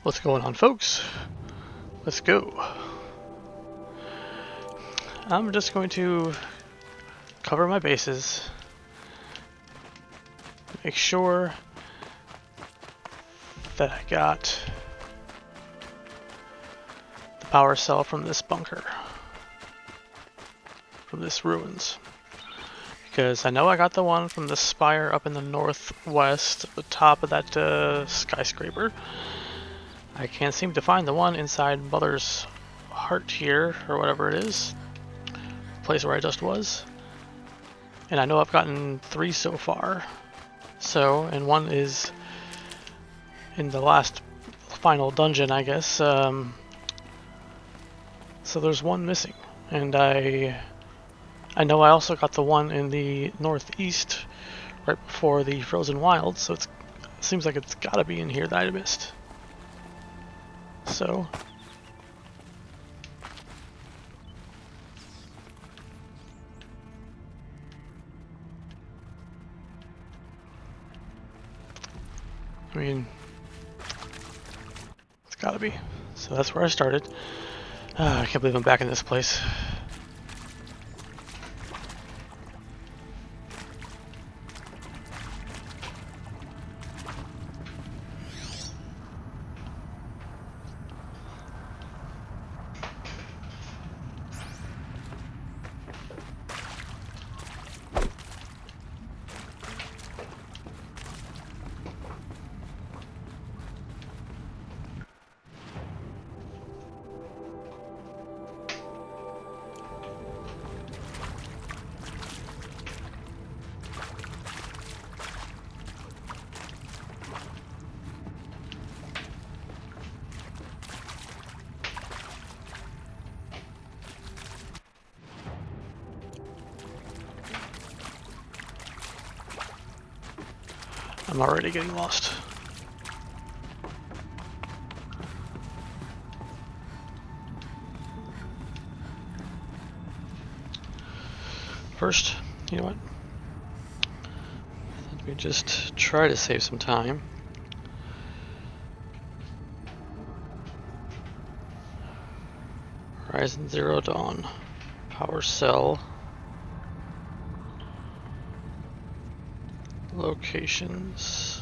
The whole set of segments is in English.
What's going on, folks? Let's go. I'm just going to cover my bases, make sure that I got the power cell from this bunker, from this ruins, because I know I got the one from the spire up in the northwest, at the top of that skyscraper. I can't seem to find the one inside Mother's Heart here, or whatever it is, the place where I just was. And I know I've gotten 3 so far. So, and one is in the last final dungeon, I guess. So there's one missing. And I know I also got the one in the northeast, right before the Frozen Wilds, so it seems like it's gotta be in here that I missed. So I mean, it's gotta be. So that's where I started. I can't believe I'm back in this place. I'm already getting lost. First, you know what? Let me just try to save some time. Horizon Zero Dawn. Power cell. Locations.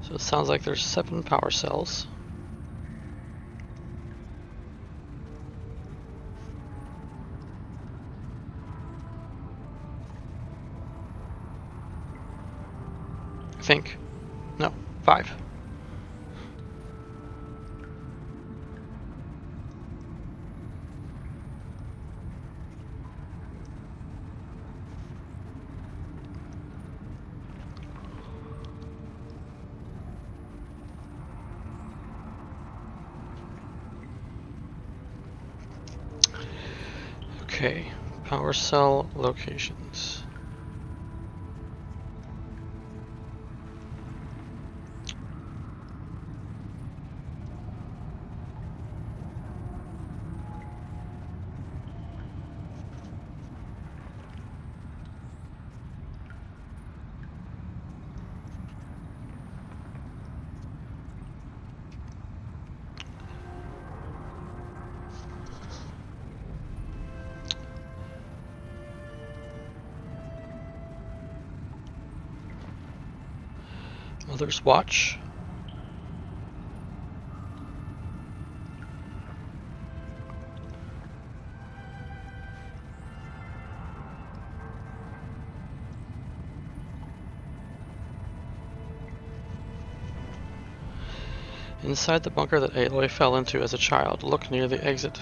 So it sounds like there's 7 power cells. I think. No, 5. Okay, power cell locations. Mother's Watch. Inside the bunker that Aloy fell into as a child, look near the exit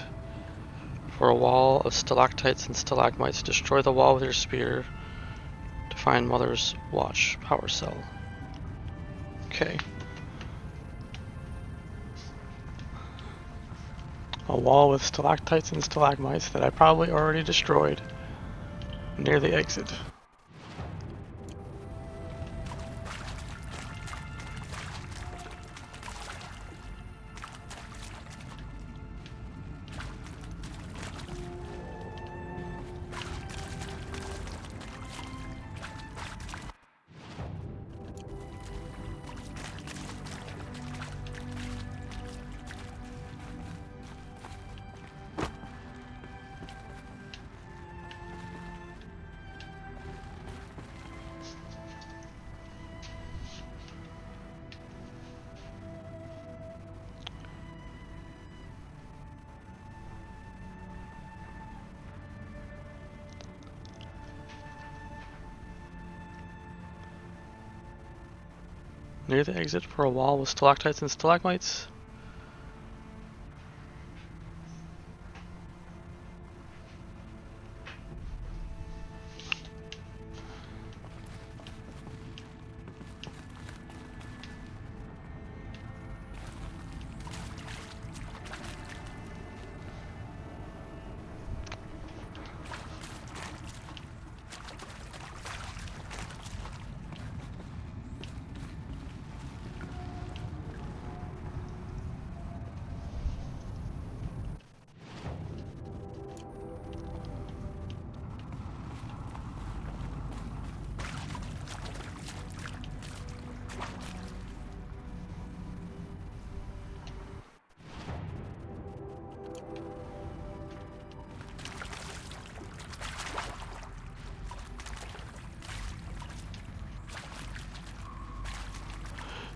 for a wall of stalactites and stalagmites. Destroy the wall with your spear to Find Mother's Watch power cell. Okay. A wall with stalactites and stalagmites that I probably already destroyed near the exit. Near the exit for a wall with stalactites and stalagmites.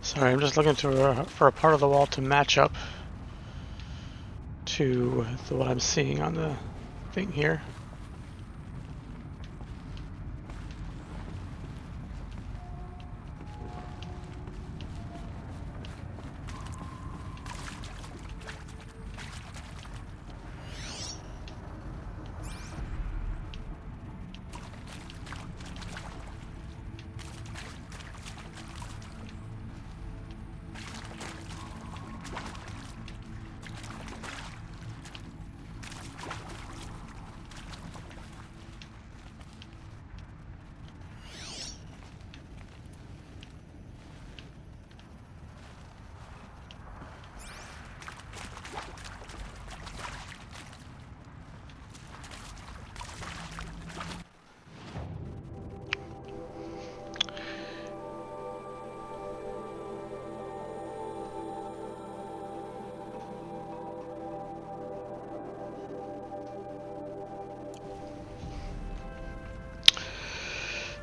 Sorry, I'm just looking for a part of the wall to match up to what I'm seeing on the thing here.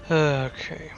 Okay.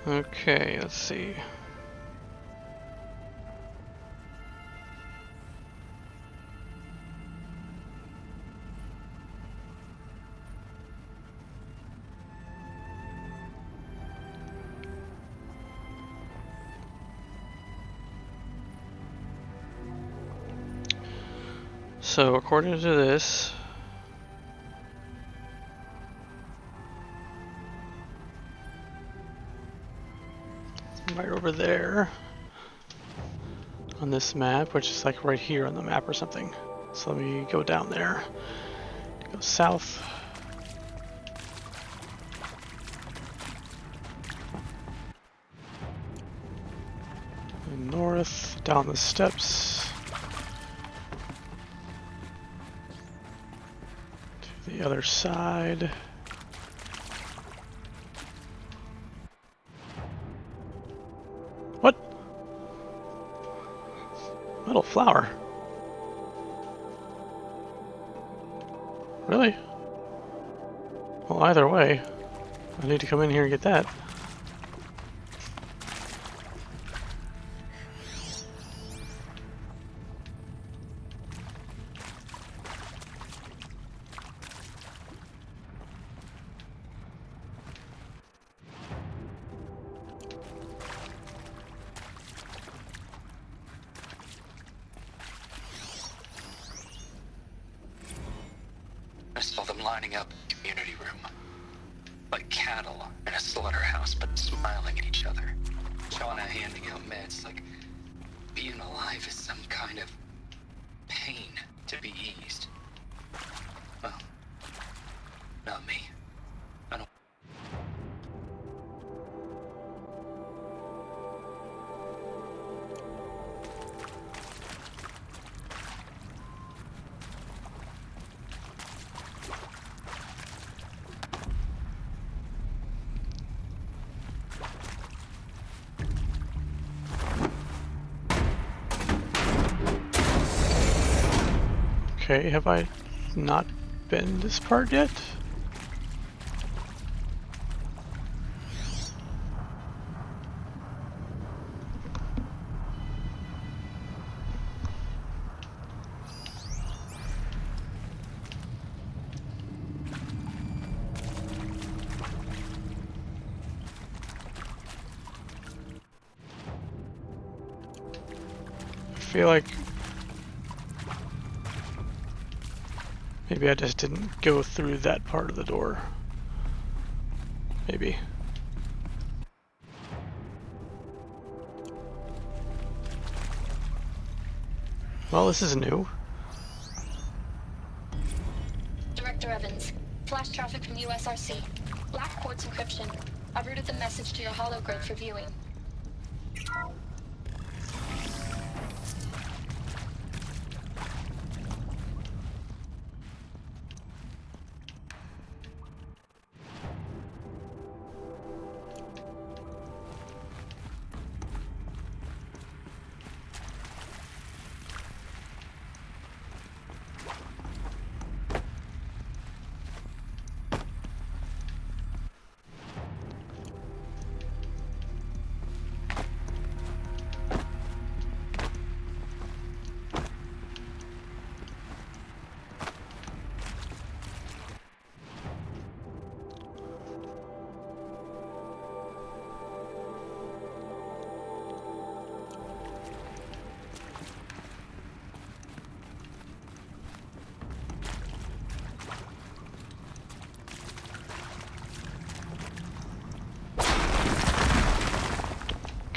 Okay, let's see. So according to this, right over there on this map, which is like right here on the map or something. So let me go down there. Go south. And north, down the steps. To the other side. Little flower. Really? Well, either way, I need to come in here and get that. I saw them lining up in the community room. Like cattle in a slaughterhouse, but smiling at each other. Shauna handing out meds, like being alive is some kind of pain to be eased. Well, not me. I don't. Okay, have I not been this part yet? I feel like maybe I just didn't go through that part of the door. Maybe. Well, this is new. Director Evans, flash traffic from USRC. Black quartz encryption. I've routed the message to your hologrid for viewing.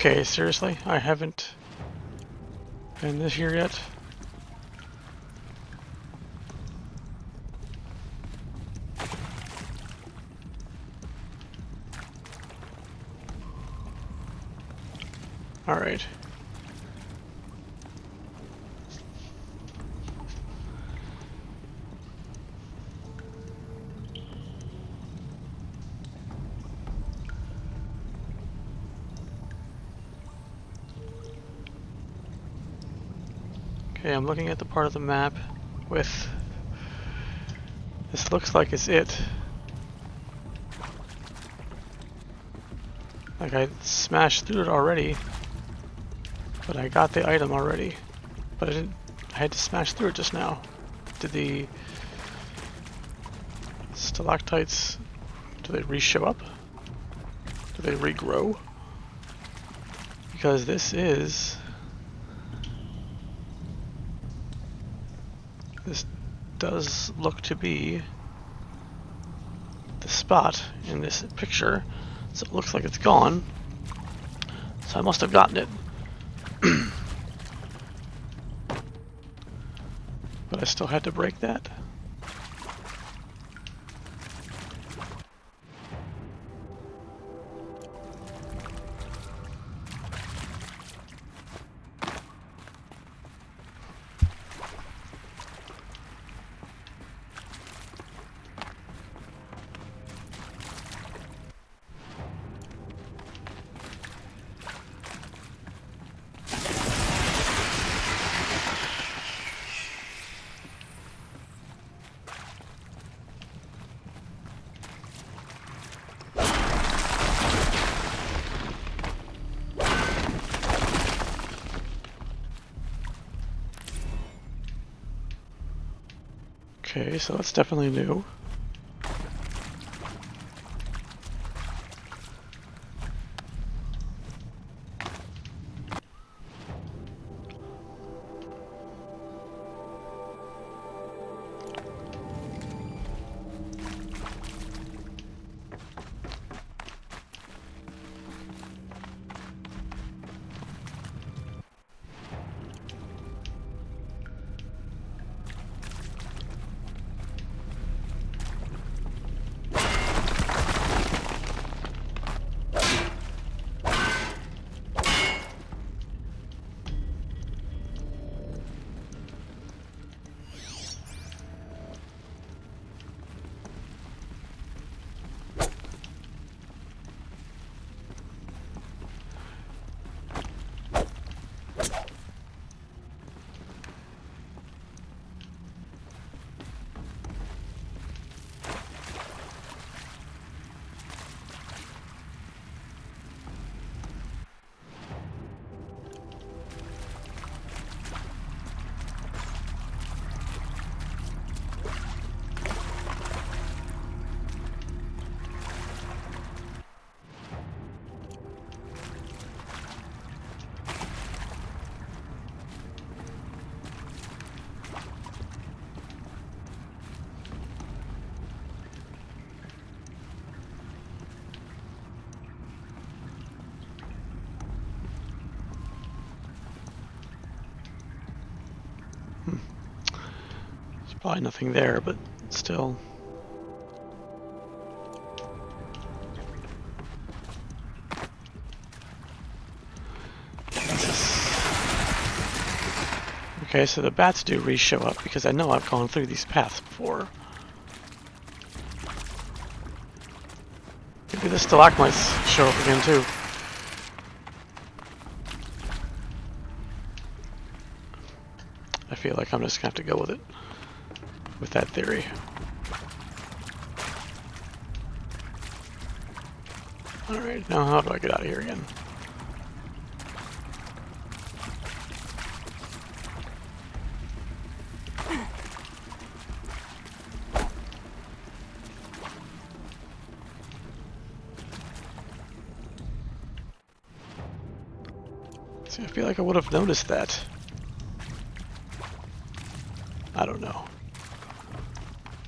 Okay, seriously? I haven't been this here yet? Alright. Okay, I'm looking at the part of the map with... This looks like it's it. Like I smashed through it already, but I got the item already. But I didn't... I had to smash through it just now. Did the stalactites... Do they re-show up? Do they regrow? Because this is... This does look to be the spot in this picture, so it looks like it's gone. So I must have gotten it. But I still had to break that. Okay, so that's definitely new. There's probably nothing there, but still. Okay, so the bats do re-show up because I know I've gone through these paths before. Maybe the stalagmites show up again too. I feel like I'm just gonna have to go with it, with that theory. Alright, now how do I get out of here again? See, I feel like I would have noticed that. I don't know.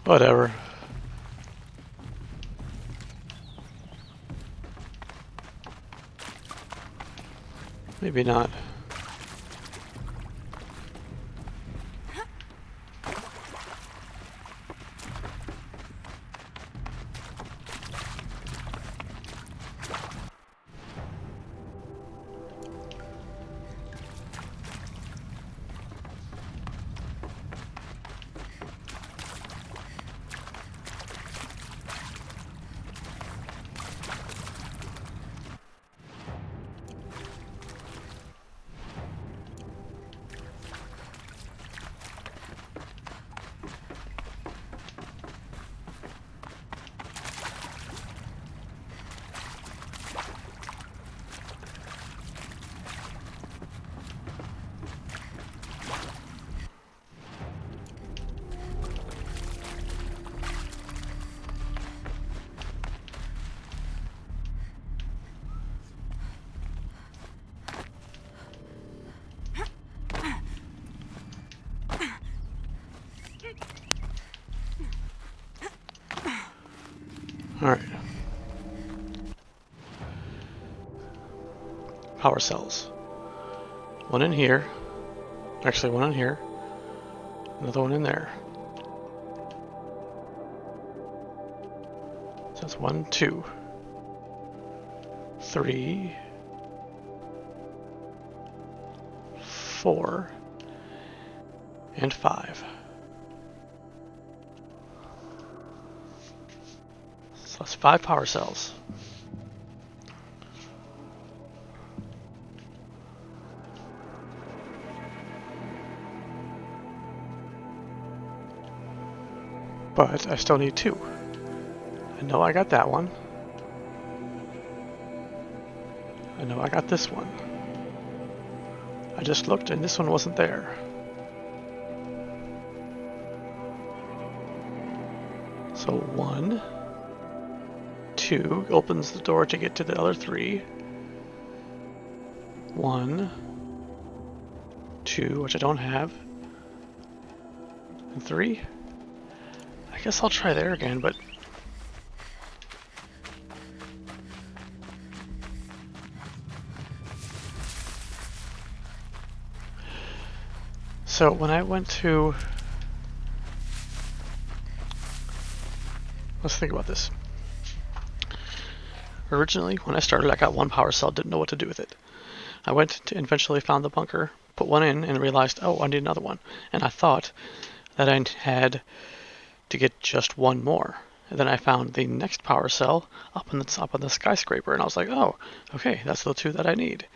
Whatever. Maybe not. Alright. Power cells. One in here. Actually, one in here. Another one in there. So that's 1, 2, 3, 4, and 5. So that's 5 power cells. But I still need 2. I know I got that one. I know I got this one. I just looked and this one wasn't there. So 1, 2 opens the door to get to the other 3. 1, 2, which I don't have, and 3. I guess I'll try there again, but so when I went to, let's think about this. Originally, when I started, I got 1 power cell, didn't know what to do with it. I went to eventually found the bunker, put 1 in, and realized, oh, I need another one. And I thought that I had to get just 1 more. And then I found the next power cell up on the top of the skyscraper, and I was like, oh, okay, that's the 2 that I need.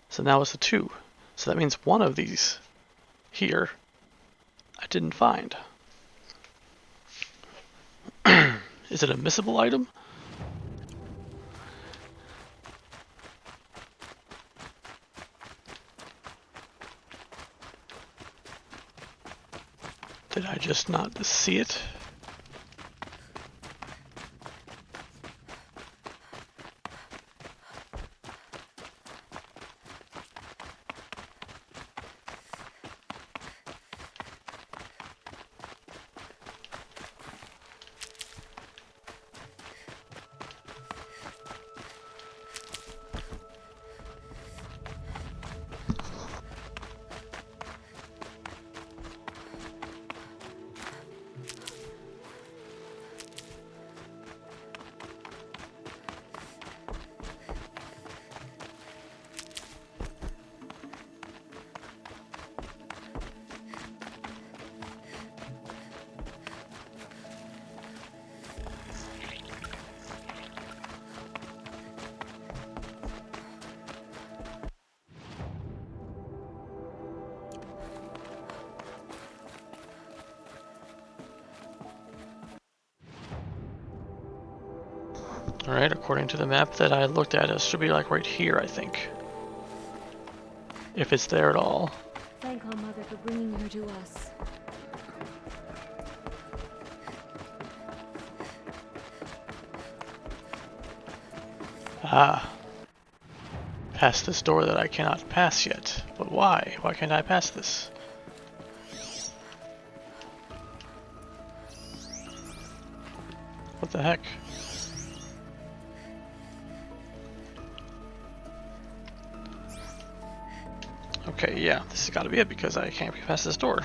So now it's the 2. So that means 1 of these here I didn't find. Is it a missable item? Did I just not see it? Alright, according to the map that I looked at, it should be like right here, I think. If it's there at all. Thank our mother for bringing her to us. Ah. Past this door that I cannot pass yet. But why? Why can't I pass this? What the heck? Okay, yeah, this has got to be it because I can't get past this door.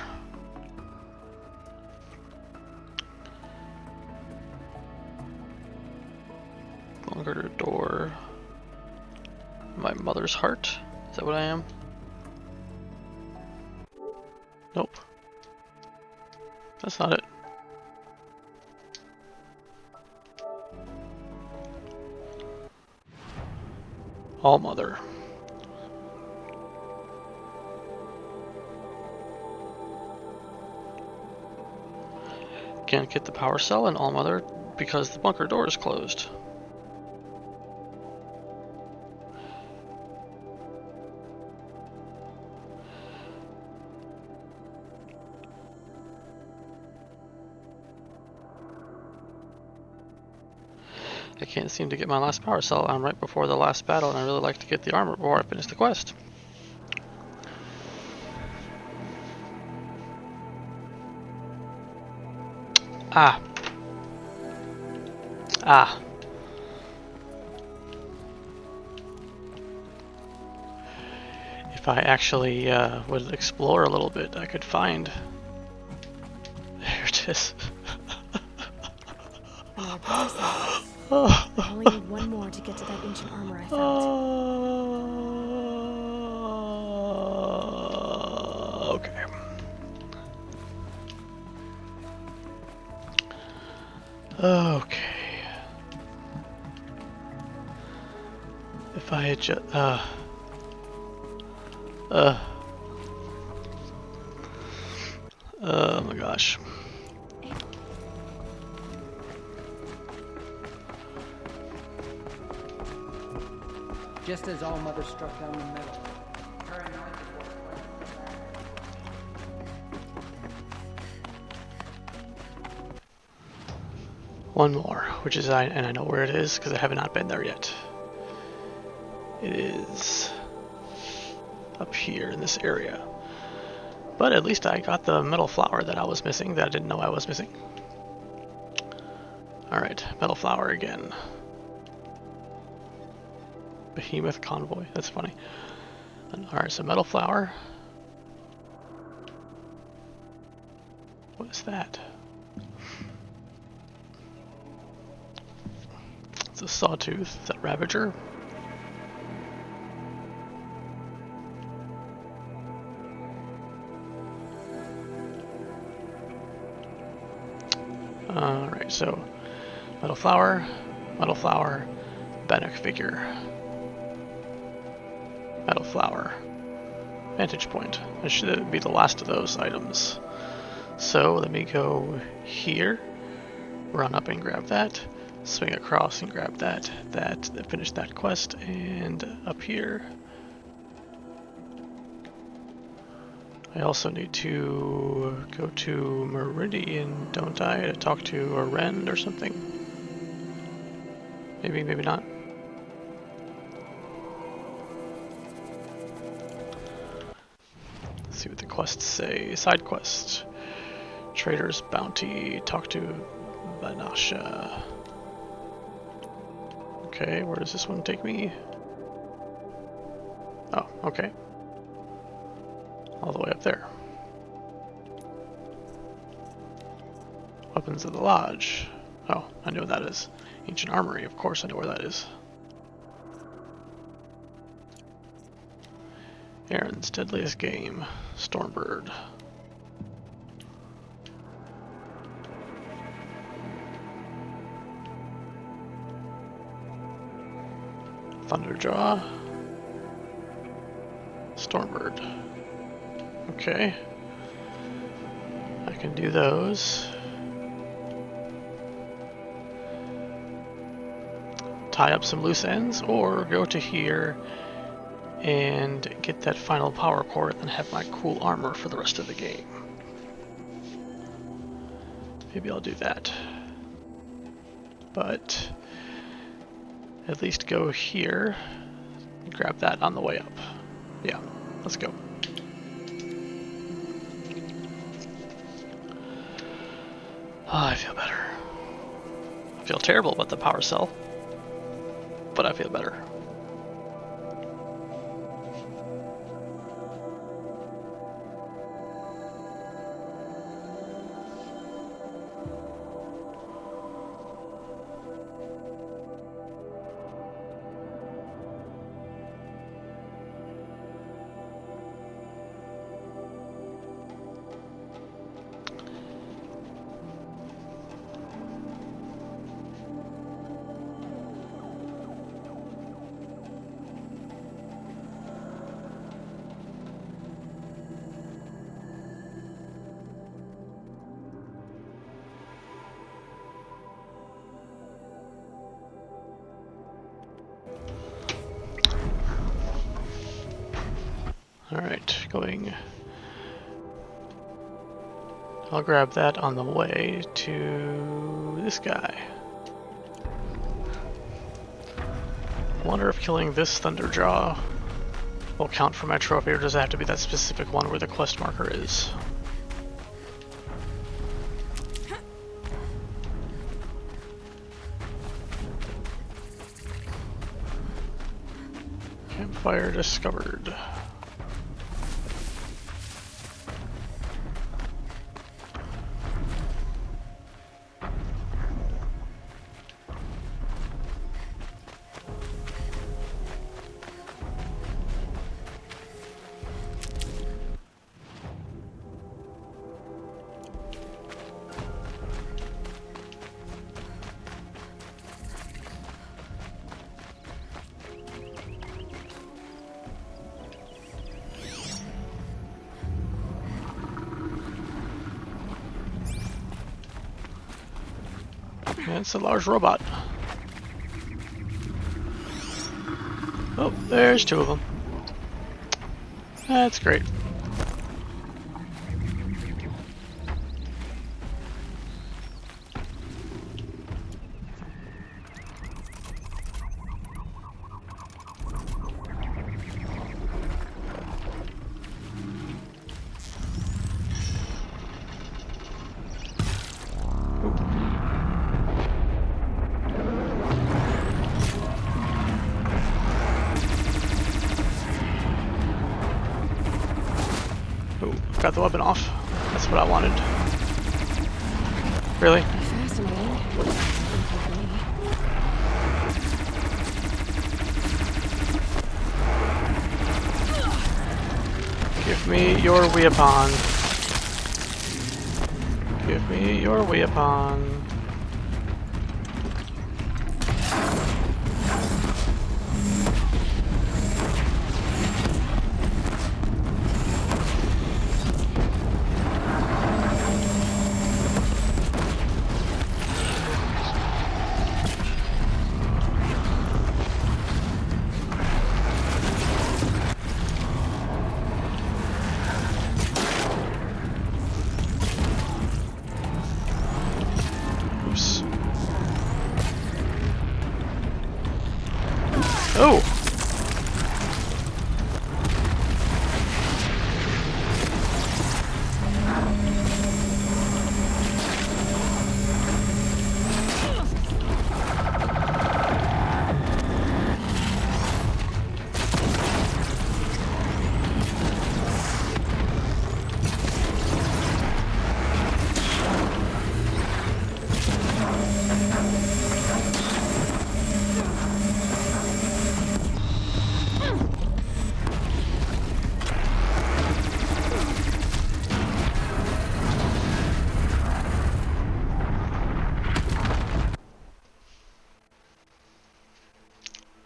Longer door. My mother's heart? Is that what I am? Nope. That's not it. All mother. Can't get the power cell in All Mother because the bunker door is closed. I can't seem to get my last power cell. I'm right before the last battle and I really like to get the armor before I finish the quest. Ah. Ah. If I actually would explore a little bit, I could find... There it is. More power cells. I only need 1 more to get to that ancient armor I found. Okay. Okay. If I had just, oh my gosh. Just as All Mother struck down the metal. One more, which is and I know where it is because I have not been there yet. It is up here in this area. But at least I got the metal flower that I was missing, that I didn't know I was missing. Alright, metal flower again. Behemoth convoy, that's funny. Alright, so metal flower. What is that? It's a sawtooth. Is that Ravager? Alright, so metal flower, Bannock figure, metal flower, vantage point. That should be the last of those items. So let me go here, run up and grab that, swing across and grab that, finish that quest, and up here. I also need to go to Meridian, don't I, to talk to a Wren or something? Maybe, maybe not. Let's see what the quests say. Side quest. Trader's Bounty. Talk to Banasha. Okay, where does this one take me? Oh, okay. All the way up there. Weapons of the Lodge. Oh, I know what that is. Ancient Armory, of course I know where that is. Aaron's Deadliest Game. Stormbird. Thunderjaw. Stormbird. Okay. I can do those. Tie up some loose ends, or go to here and get that final power core and have my cool armor for the rest of the game. Maybe I'll do that. But at least go here and grab that on the way up. Yeah, let's go. Oh, I feel better. I feel terrible about the power cell, but I feel better. Alright, going. I'll grab that on the way to this guy. I wonder if killing this Thunderjaw will count for my trophy, or does it have to be that specific one where the quest marker is? Campfire discovered. Yeah, it's a large robot. Oh, there's two of them. That's great. Oh, got the weapon off. That's what I wanted. Really? Fascinating. Give me your weapon. Give me your weapon. Oops. Oh!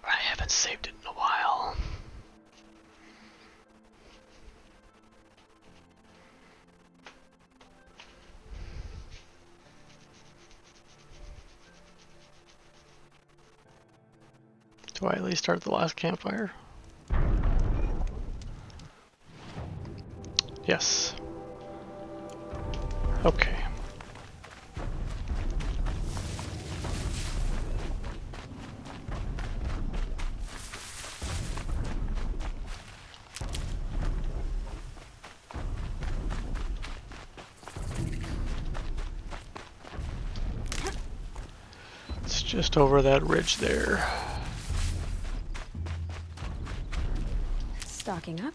I haven't saved it in a while. Do I at least start the last campfire? Yes. Okay. It's just over that ridge there. Stocking up.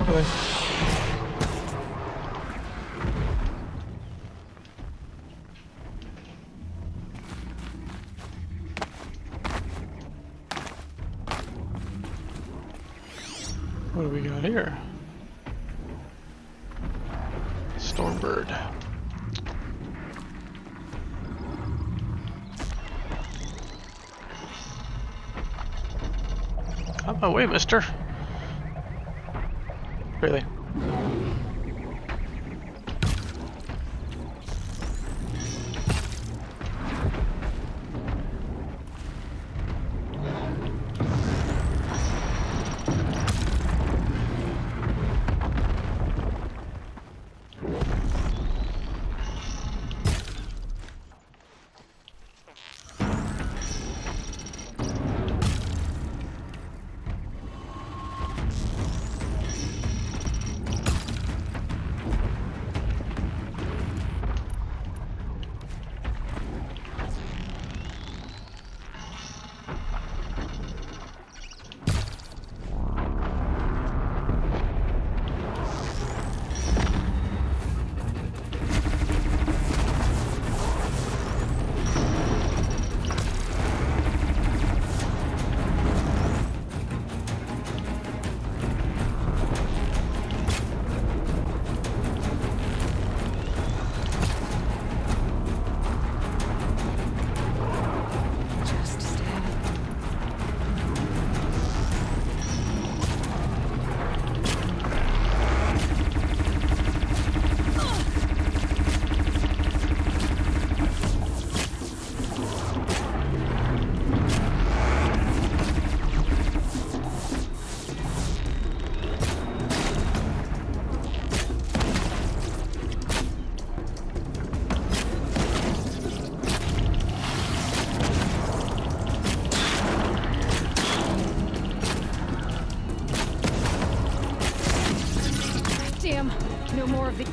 Okay. What do we got here? Stormbird. Out of my way, mister. Really? more of the...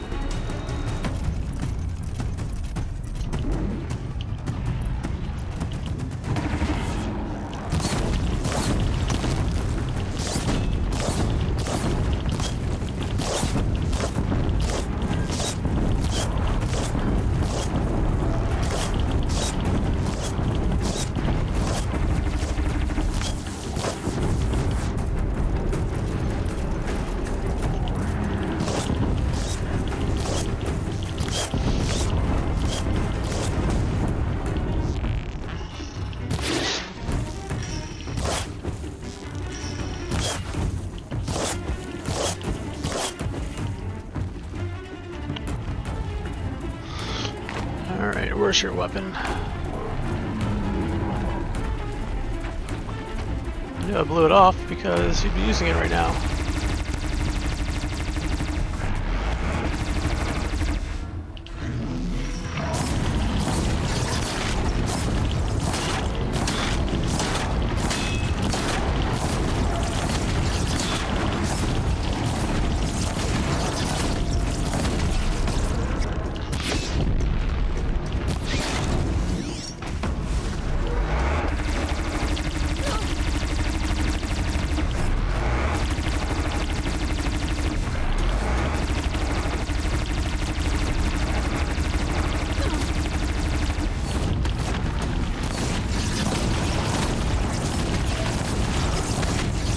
Alright, where's your weapon? I knew I blew it off because you'd be using it right now.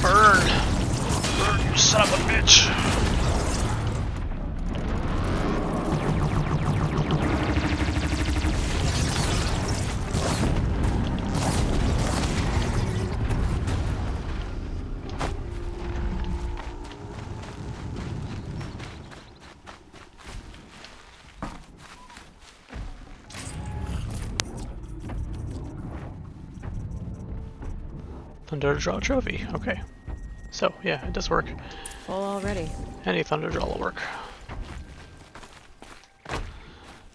Burn! Burn, you son of a bitch! Thunder Draw Trophy, okay. So, yeah, it does work. Full already. Any Thunder Draw will work.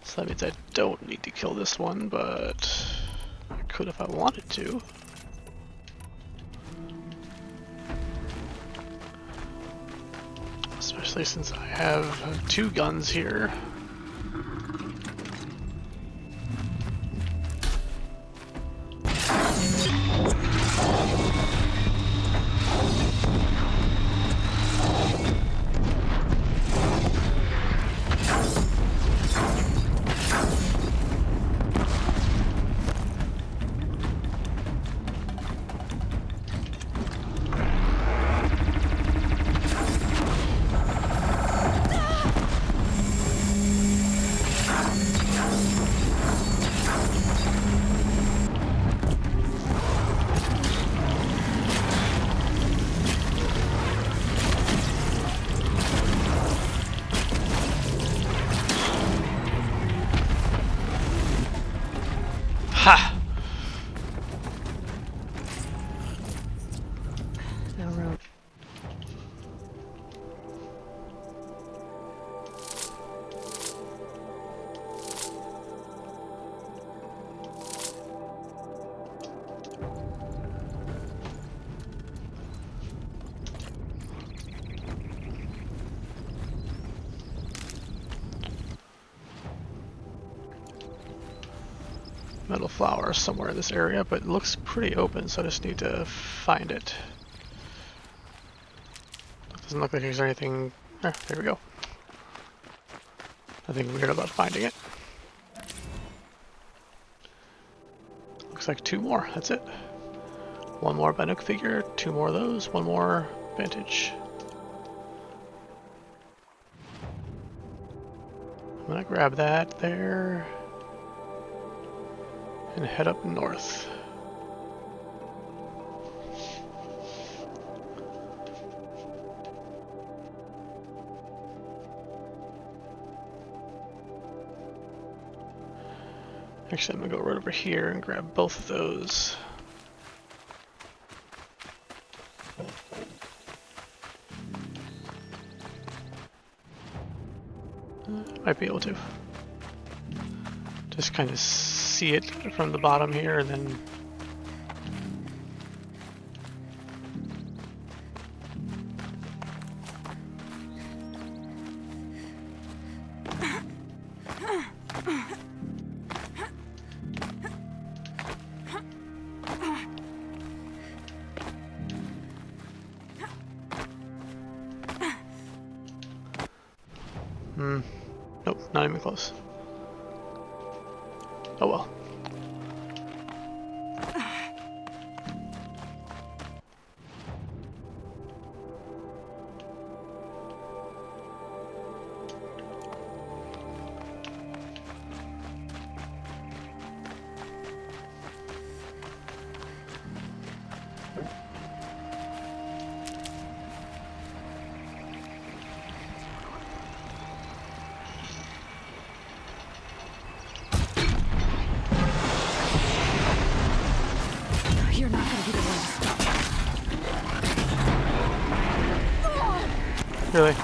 So that means I don't need to kill this one, but I could if I wanted to. Especially since I have 2 guns here. Ha! No room. Metal flower somewhere in this area, but it looks pretty open, so I just need to find it. Doesn't look like there's anything. There we go. Nothing weird about finding it. Looks like 2 more, that's it. 1 more Banuk figure, 2 more of those, 1 more Vantage. I'm gonna grab that there and head up north. Actually, I'm gonna go right over here and grab both of those. Might be able to. Just kind of see it from the bottom here and then Nope, not even close. Oh well. You're not gonna be the one to stop. Really?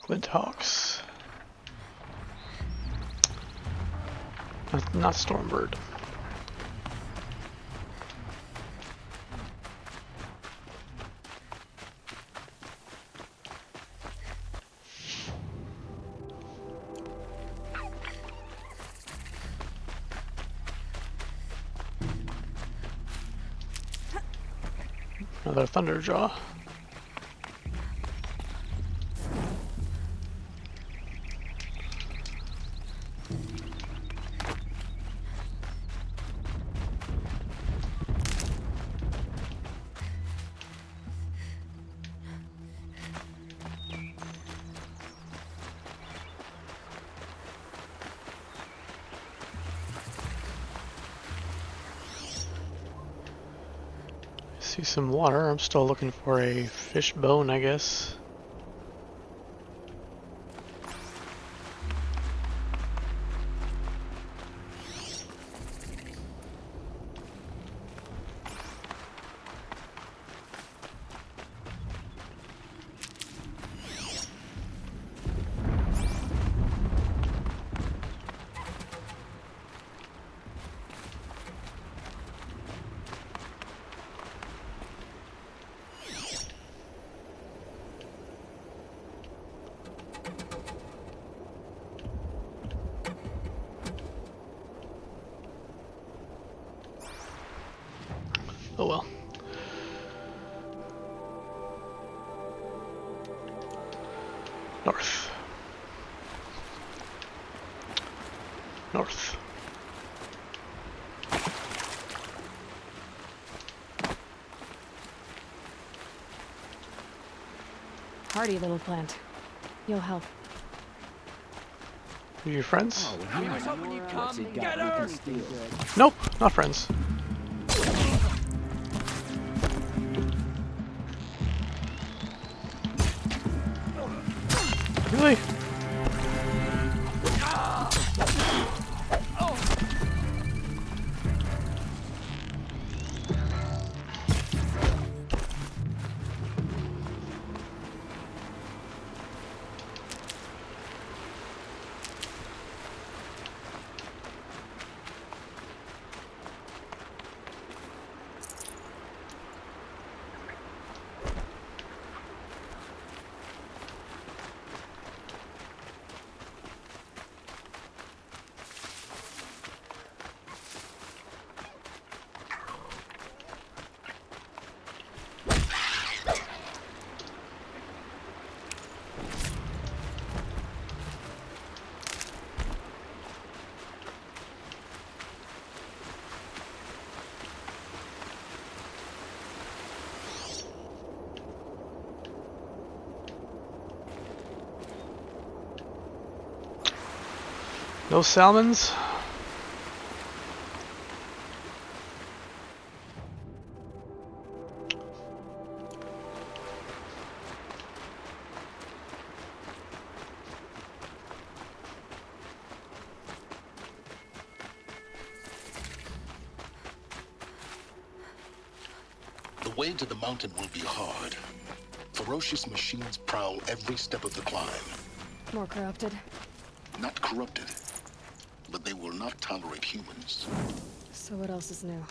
Glint Hawks. Not Stormbird. Another Thunderjaw. See some water. I'm still looking for a fish bone, I guess. Oh well. North. North. Hardy little plant. You'll help. Are you friends? I was hoping you'd come. Get her! Nope, not friends. Really? Those salmons. The way to the mountain will be hard. Ferocious machines prowl every step of the climb. More corrupted. Not corrupted, but they will not tolerate humans. So what else is new?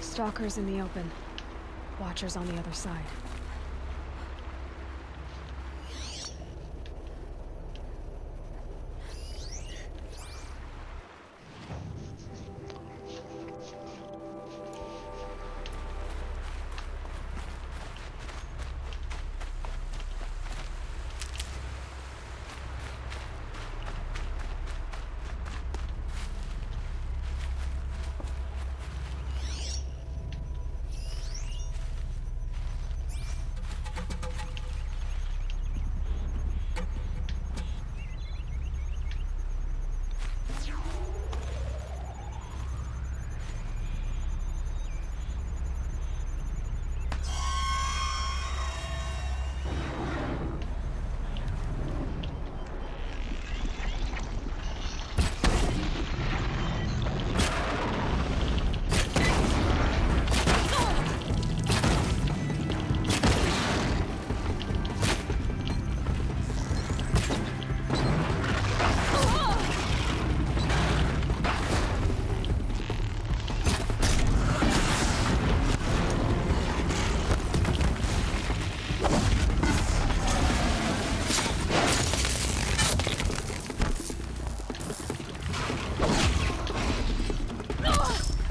Stalkers in the open. Watchers on the other side.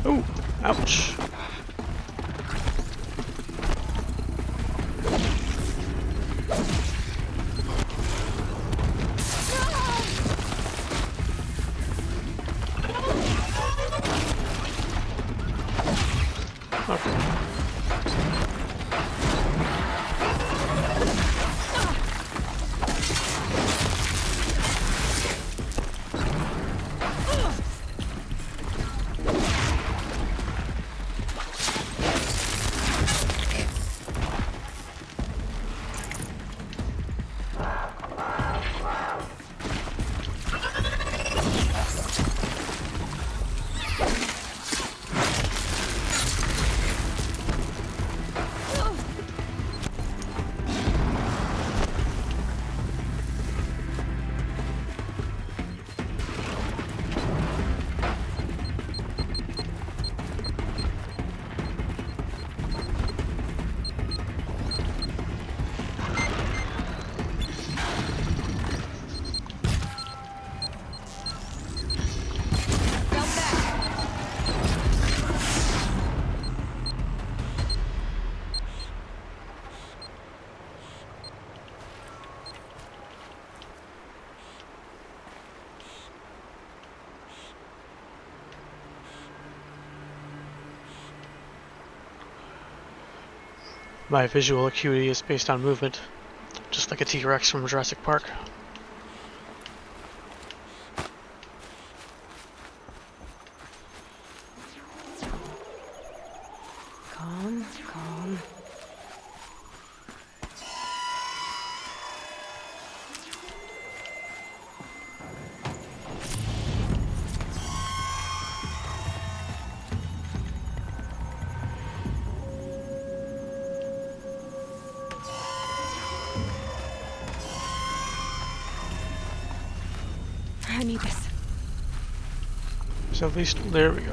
Oh, ouch. Okay. My visual acuity is based on movement, just like a T-Rex from Jurassic Park. Calm, calm. I need this. So at least, there we go.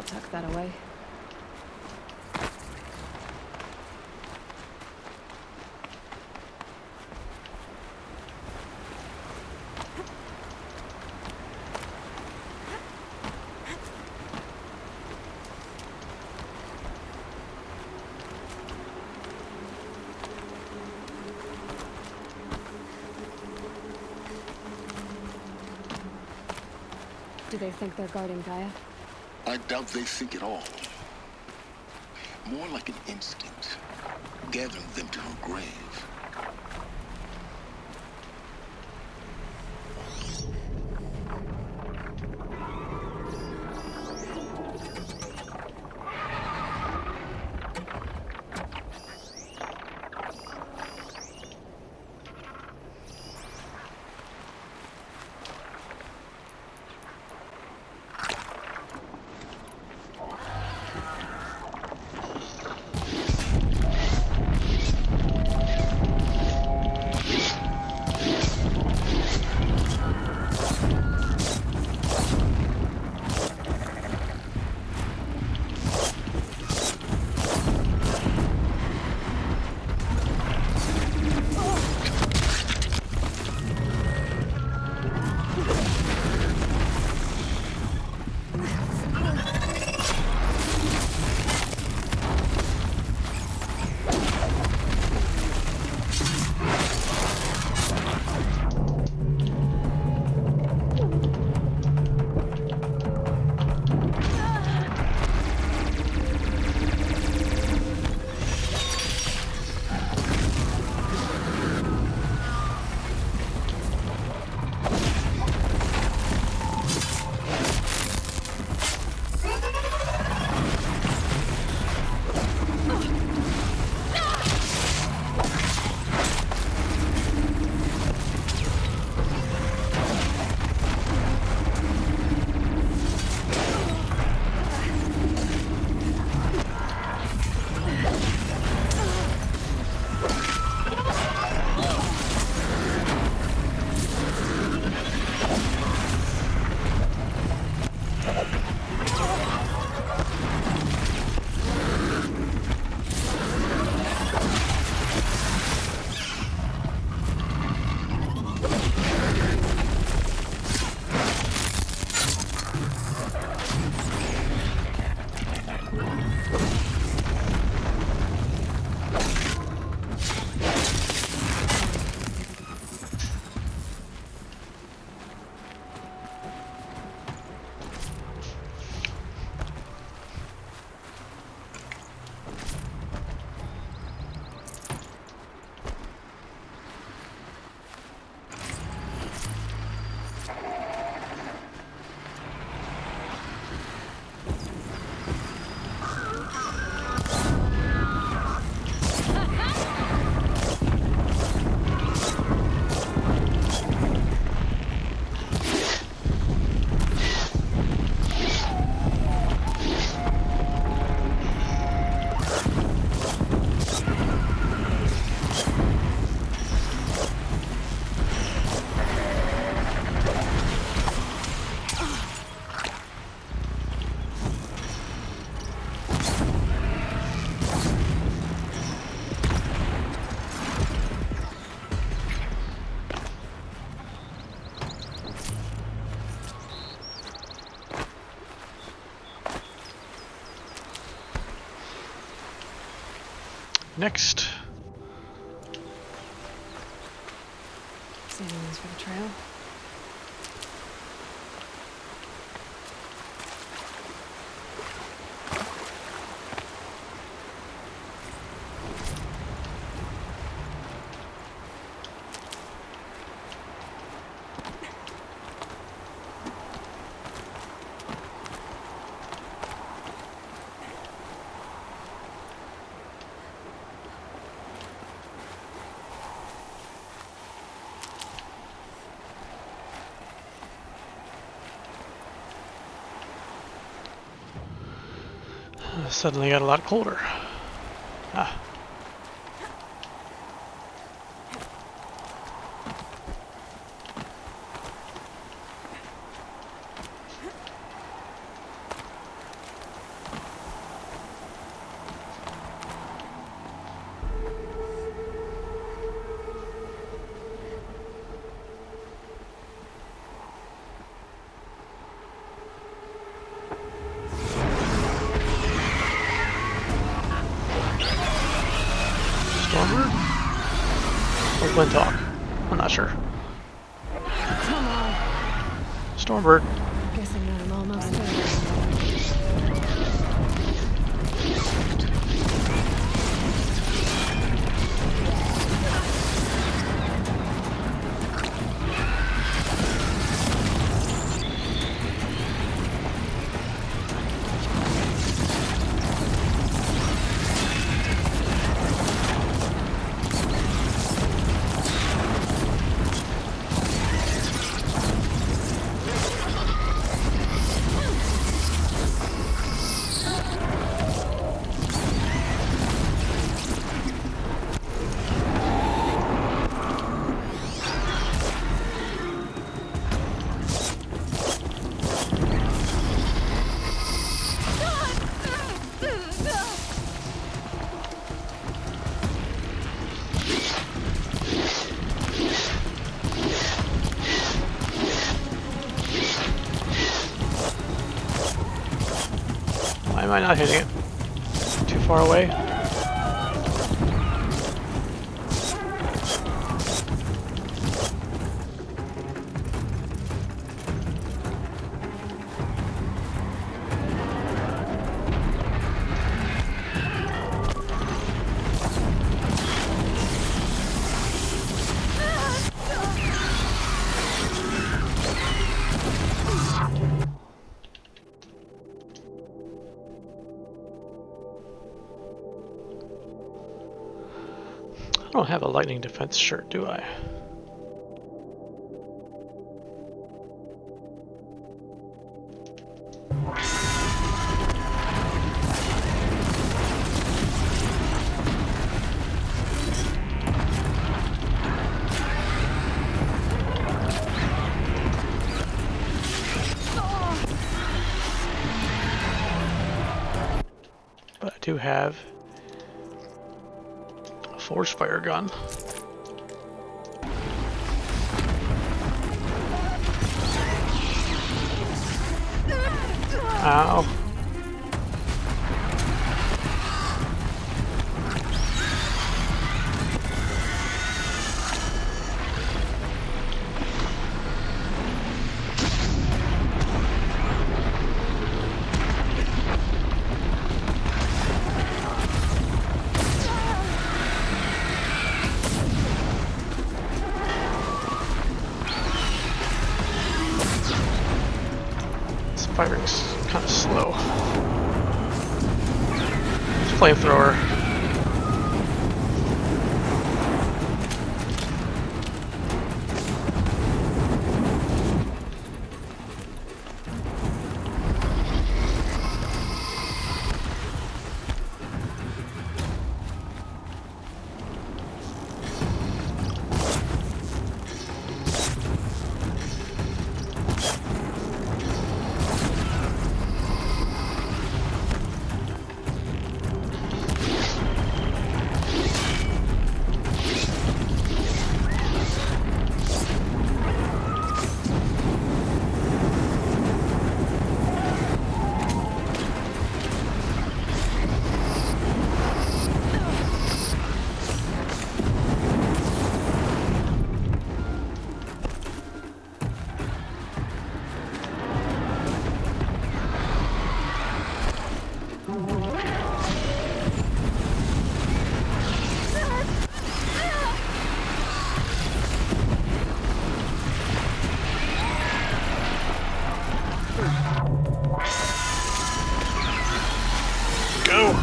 I'll tuck that away. Do they think they're guarding Gaia? I doubt they think at all. More like an instinct, gathering them to her grave. Next. Saving these for the trail. Suddenly got a lot colder. Ah. Or Glinthawk. I'm not sure. Come on. Stormbird. Guessing that I'm almost there. Why am I not hitting it? Too far away? I don't have a lightning defense shirt, do I? But I do have a force fire gun. Ow. This firing's kind of slow. Flamethrower. Go!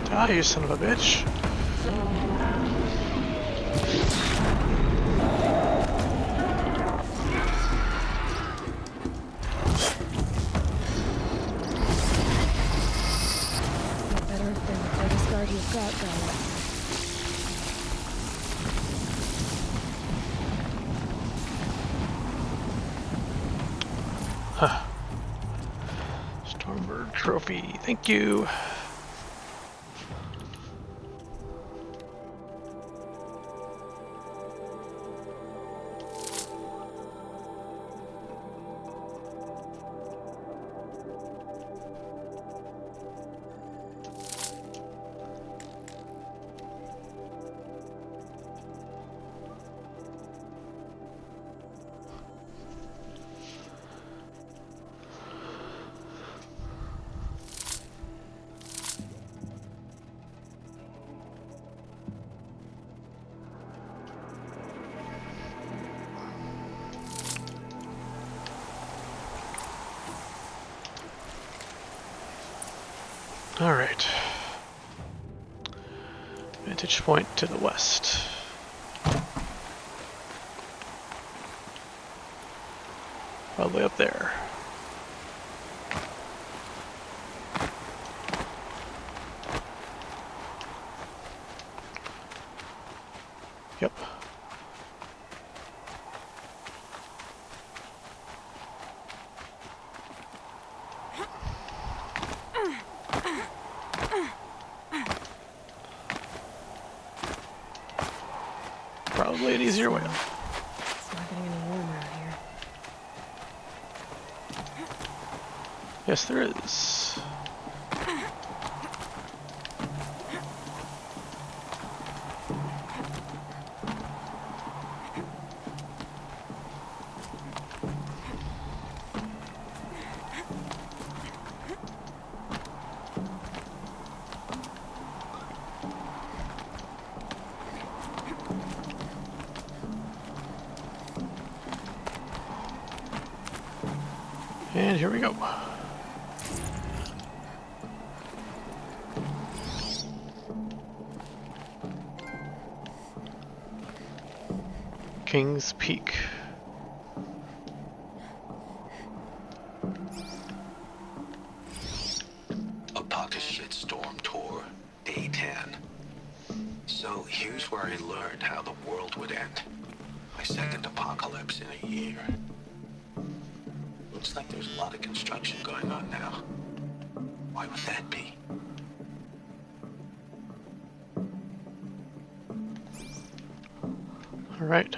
Die, you son of a bitch. Stormbird trophy, thank you. All right. Vantage point to the west. All the way up there. Yep. Probably an easier way. It's not getting any warmer out here. Yes, there is. And here we go. King's Peak. A pocket shitstorm tour, day 10. So here's where I learned how the world would end. My second apocalypse in a year. Looks like there's a lot of construction going on now. Why would that be? All right.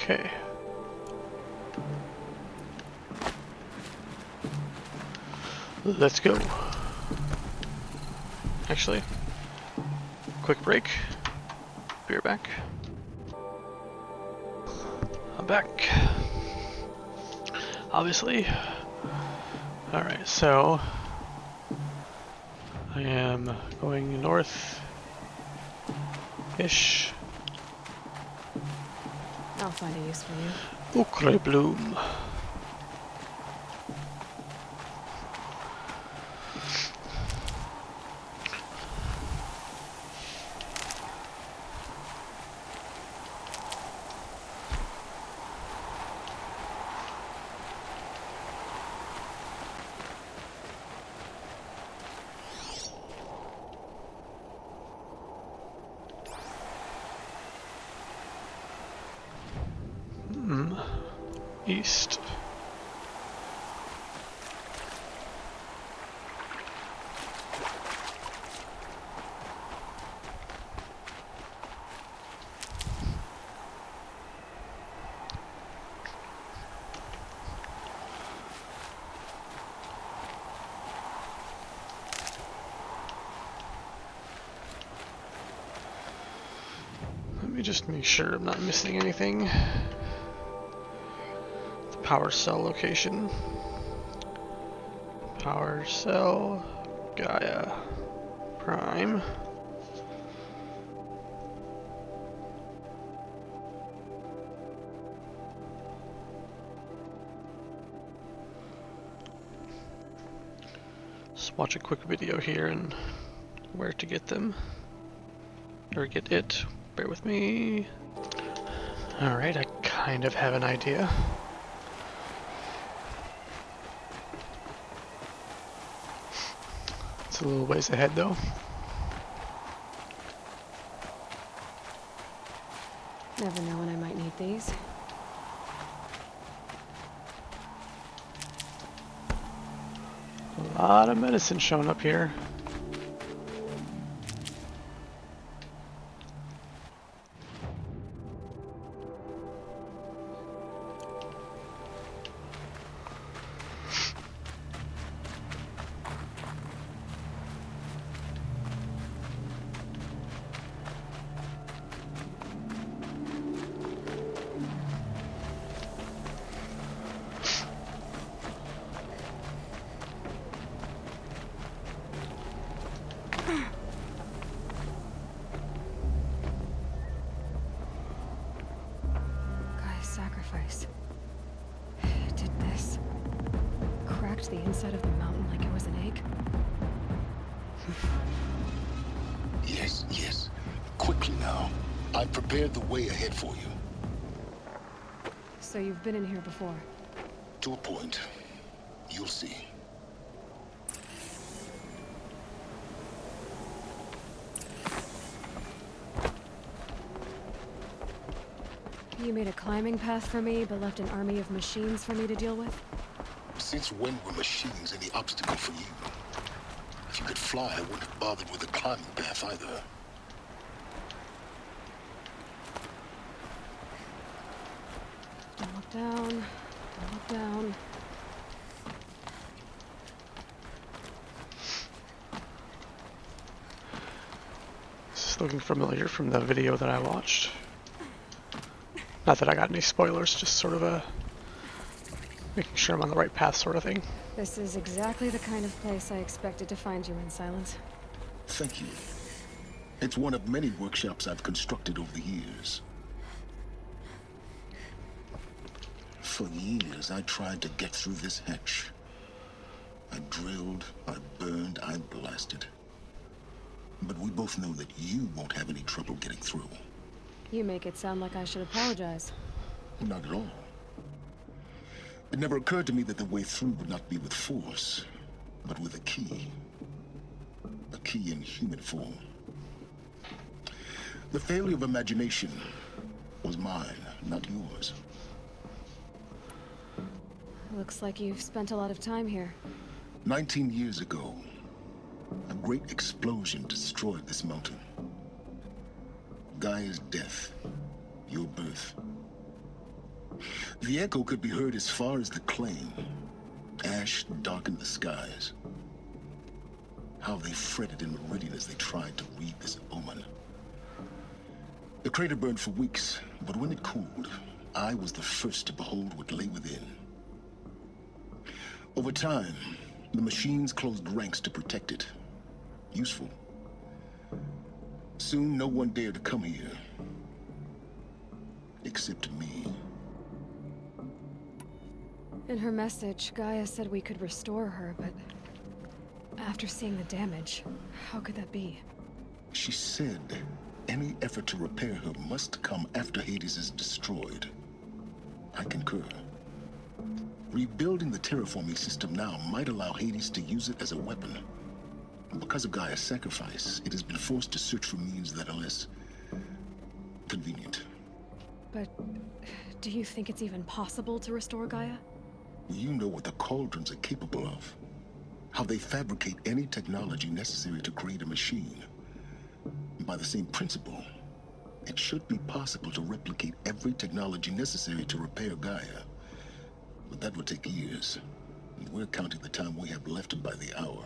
Okay. Let's go. Actually, quick break. Be right back. I'm back. Obviously. Alright, so I am going north-ish. I'll find a use for you. Ochre bloom. East. Let me just make sure I'm not missing anything. The power cell location. Power cell, GAIA Prime. watch a quick video here and where to get them. Or get it. Bear with me. Alright, I kind of have an idea. It's a little ways ahead though. Never know when I might need these. A lot of medicine showing up here. Gaia's sacrifice. It did this. Cracked the inside of the mountain like it was an egg. Yes, yes. Quickly now. I've prepared the way ahead for you. So you've been in here before. To a point. You'll see. You made a climbing path for me, but left an army of machines for me to deal with? Since when were machines any obstacle for you? If you could fly, I wouldn't have bothered with a climbing path either. Don't look down. Don't look down. This is looking familiar from the video that I watched. Not that I got any spoilers, just sort of a making sure I'm on the right path sort of thing. This is exactly the kind of place I expected to find you in, Silence. Thank you. It's one of many workshops I've constructed over the years. For years, I tried to get through this hatch. I drilled, I burned, I blasted. But we both know that you won't have any trouble getting through. You make it sound like I should apologize. Not at all. It never occurred to me that the way through would not be with force, but with a key. A key in human form. The failure of imagination was mine, not yours. Looks like you've spent a lot of time here. 19 years ago, a great explosion destroyed this mountain. Gaia's death, your birth. The echo could be heard as far as the claim. Ash darkened the skies. How they fretted in meridian as they tried to read this omen. The crater burned for weeks, but when it cooled, I was the first to behold what lay within. Over time, the machines closed ranks to protect it. Useful. Soon, no one dared to come here. Except me. In her message, Gaia said we could restore her, but after seeing the damage, how could that be? She said any effort to repair her must come after Hades is destroyed. I concur. Rebuilding the terraforming system now might allow Hades to use it as a weapon. Because of Gaia's sacrifice, it has been forced to search for means that are less convenient. But do you think it's even possible to restore Gaia? You know what the cauldrons are capable of. How they fabricate any technology necessary to create a machine. By the same principle, it should be possible to replicate every technology necessary to repair Gaia. But that would take years. And we're counting the time we have left by the hour.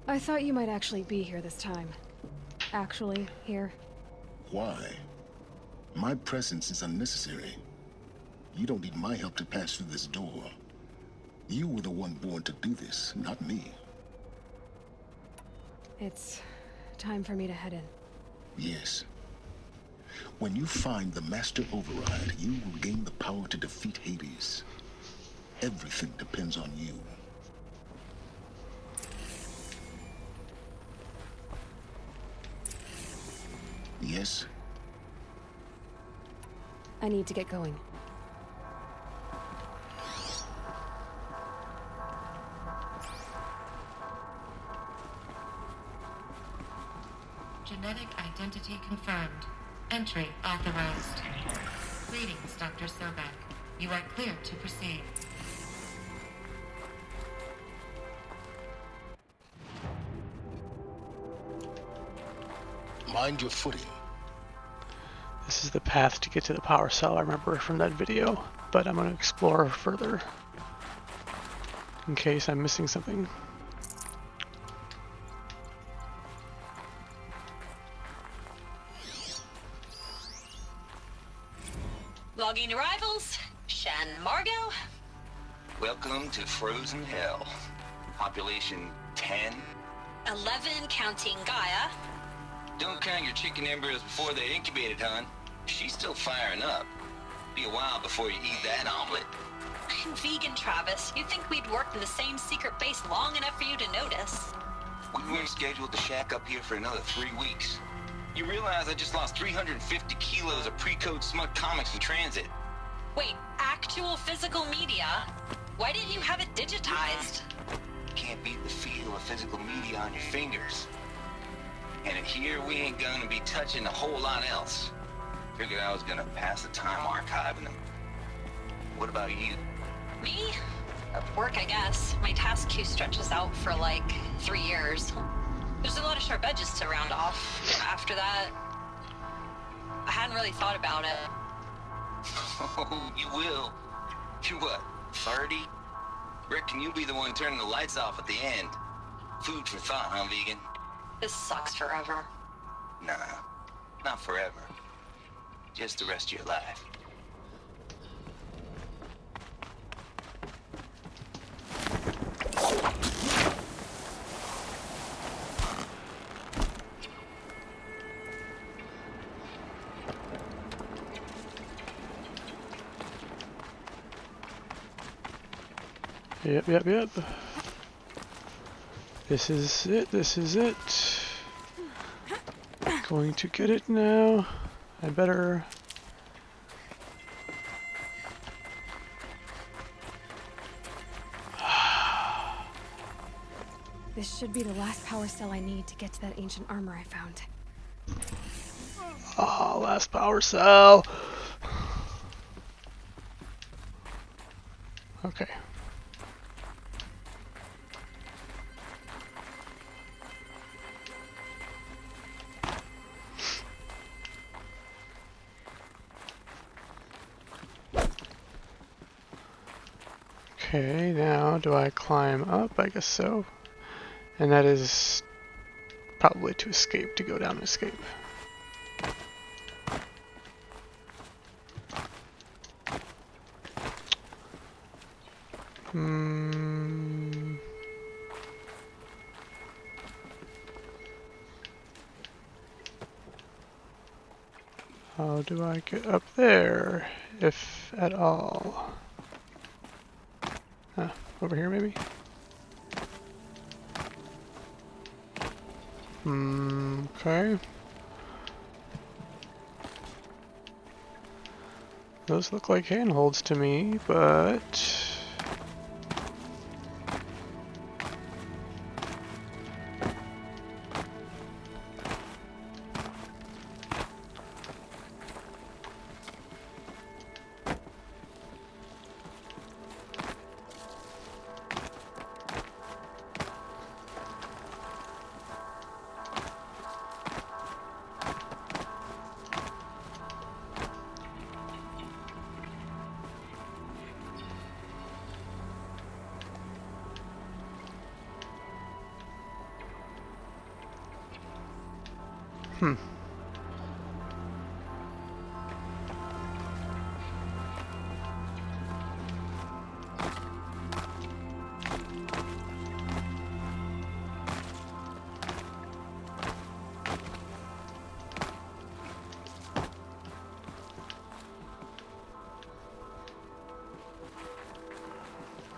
I thought you might actually be here this time. Actually, here. Why? My presence is unnecessary. You don't need my help to pass through this door. You were the one born to do this, not me. It's time for me to head in. Yes. When you find the Master Override, you will gain the power to defeat Hades. Everything depends on you. Yes? I need to get going. Genetic identity confirmed. Entry authorized. Greetings, Dr. Sobek. You are cleared to proceed. Mind your footing. This is the path to get to the power cell I remember from that video, but I'm going to explore further in case I'm missing something. Logging arrivals. Shan Margot. Welcome to Frozen Hell. Population 10. 11 counting Gaia. Don't count your chicken embryos before they're incubated, hon. She's still firing up. Be a while before you eat that omelet. I'm vegan, Travis. You'd think we'd worked in the same secret base long enough for you to notice. We weren't scheduled to shack up here for another 3 weeks. You realize I just lost 350 kilos of pre-code smut comics in transit. Wait, actual physical media? Why didn't you have it digitized? Can't beat the feel of physical media on your fingers. And in here, we ain't gonna be touching a whole lot else. Figured I was gonna pass the time archiving them. What about you? Me? Work, I guess. My task queue stretches out for like 3 years. There's a lot of sharp edges to round off. After that, I hadn't really thought about it. Oh, you will. You what, 30? Reckon you'll be the one turning the lights off at the end. Food for thought, huh, vegan? This sucks forever. Nah, not forever. Just the rest of your life. Yep. This is it. Going to get it now. I better... This should be the last power cell I need to get to that ancient armor I found. Ah, last power cell. Okay. Okay, now do I climb up? I guess so. And that is probably to escape, to go down and escape. How do I get up there, if at all? Over here maybe? Okay. Those look like handholds to me, but...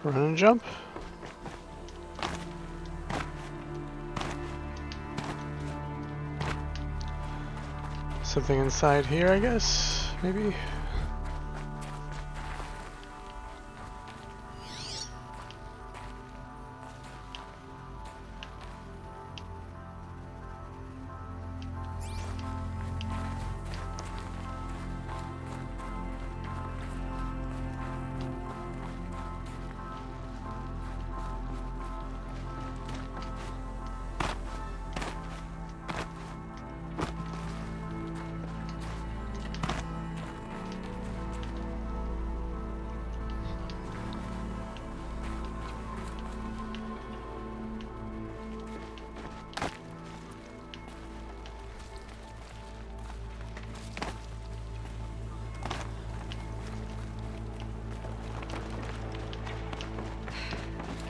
Run and jump. Something inside here, I guess, maybe?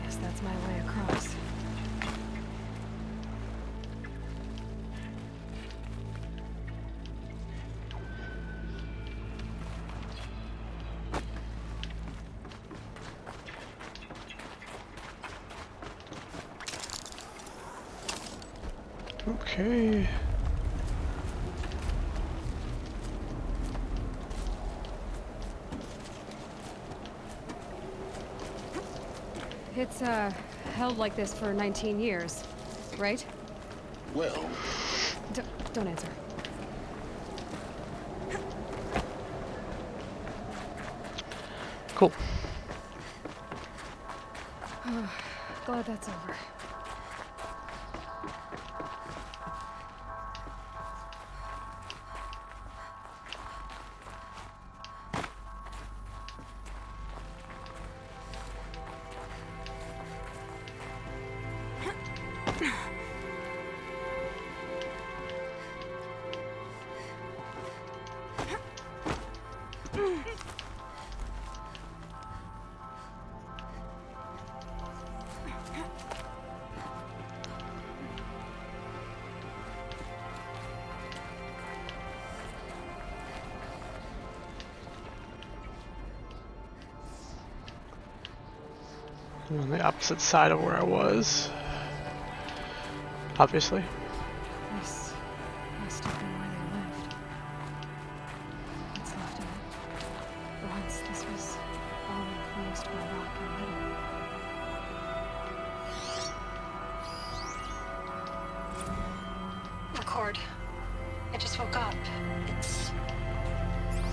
Guess that's my way across. Okay. It's, held like this for 19 years, right? Well, Don't answer. Cool. Glad that's over. I'm on the opposite side of where I was. Obviously. This must have been where they lived. What's left of it. Once this was all enclosed by rock and metal. Record. I just woke up. I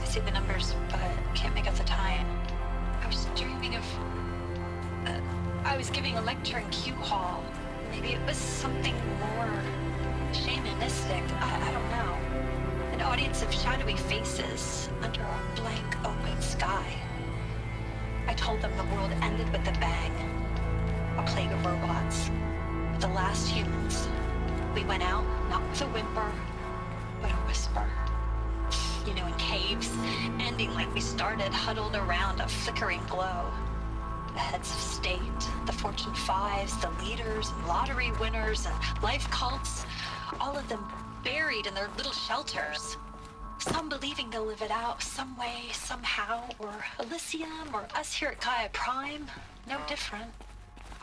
see the numbers, but can't make out the time. I was dreaming of... I was giving a lecture in Q Hall. Maybe it was something more shamanistic. I don't know. An audience of shadowy faces under a blank open sky. I told them the world ended with a bang. A plague of robots. The last humans. We went out, not with a whimper, but a whisper. You know, in caves, ending like we started, huddled around a flickering glow. The heads of state, the Fortune 5s, the leaders, and lottery winners, and life cults, all of them buried in their little shelters. Some believing they'll live it out some way, somehow, or Elysium, or us here at GAIA Prime, no different.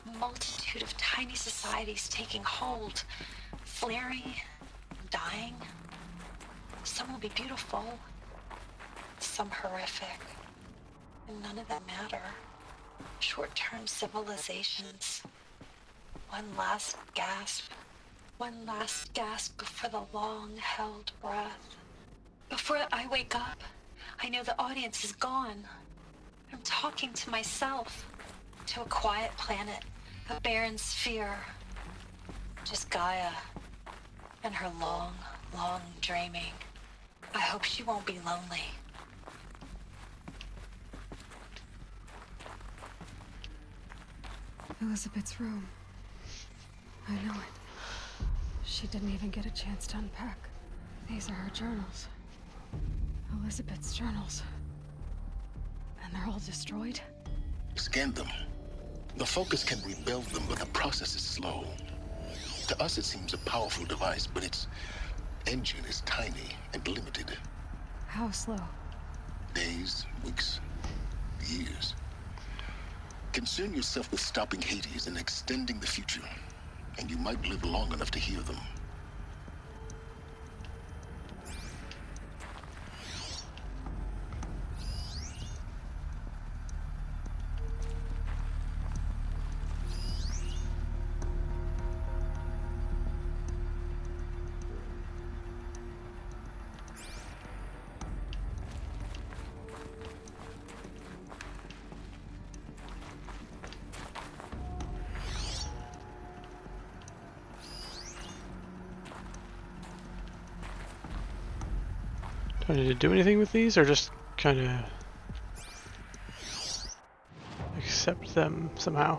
A multitude of tiny societies taking hold, flaring, dying. Some will be beautiful, some horrific, and none of them matter. Short-term civilizations. One last gasp before the long-held breath. Before I wake up, I know the audience is gone. I'm talking to myself, to a quiet planet, a barren sphere. Just Gaia and her long, long dreaming. I hope she won't be lonely. Elizabeth's room. I know it. She didn't even get a chance to unpack. These are her journals. Elizabeth's journals. And they're all destroyed? scan them. The Focus can rebuild them, but the process is slow. To us, it seems a powerful device, but its engine is tiny and limited. How slow? Days, weeks, years. Concern yourself with stopping Hades and extending the future, and you might live long enough to hear them. Do I need to do anything with these, or just kind of accept them somehow?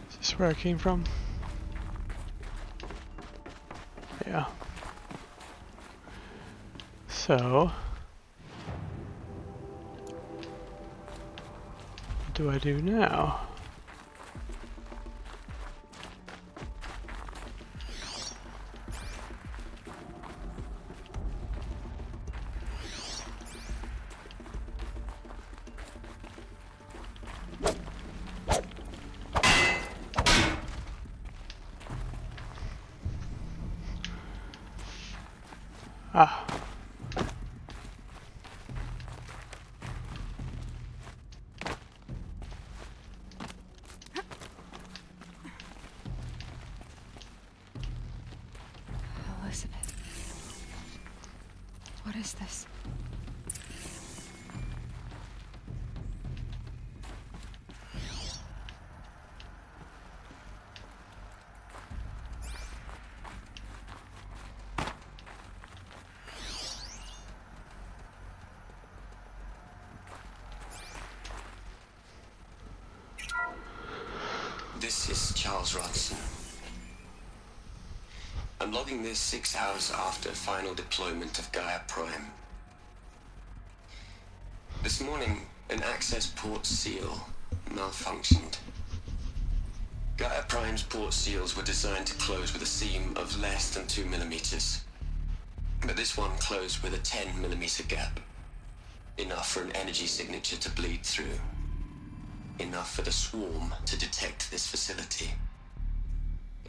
Is this where I came from? Yeah. So, what do I do now? Ah. Elizabeth. What is this? This is Charles Rodson. I'm logging this 6 hours after final deployment of GAIA Prime. This morning, an access port seal malfunctioned. GAIA Prime's port seals were designed to close with a seam of less than 2 millimeters. But this one closed with a 10 millimeter gap. Enough for an energy signature to bleed through. Enough for the swarm to detect this facility.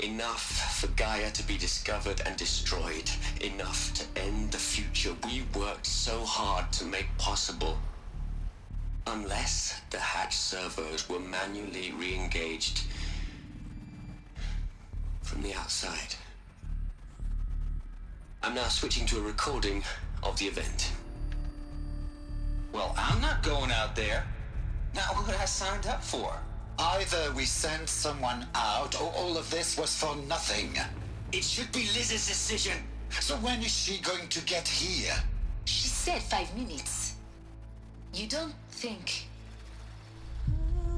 Enough for Gaia to be discovered and destroyed. Enough to end the future we worked so hard to make possible. Unless the hatch servos were manually re-engaged from the outside. I'm now switching to a recording of the event. Well, I'm not going out there. Not what I signed up for. Either we send someone out, or all of this was for nothing. It should be Liz's decision. So when is she going to get here? She said 5 minutes. You don't think...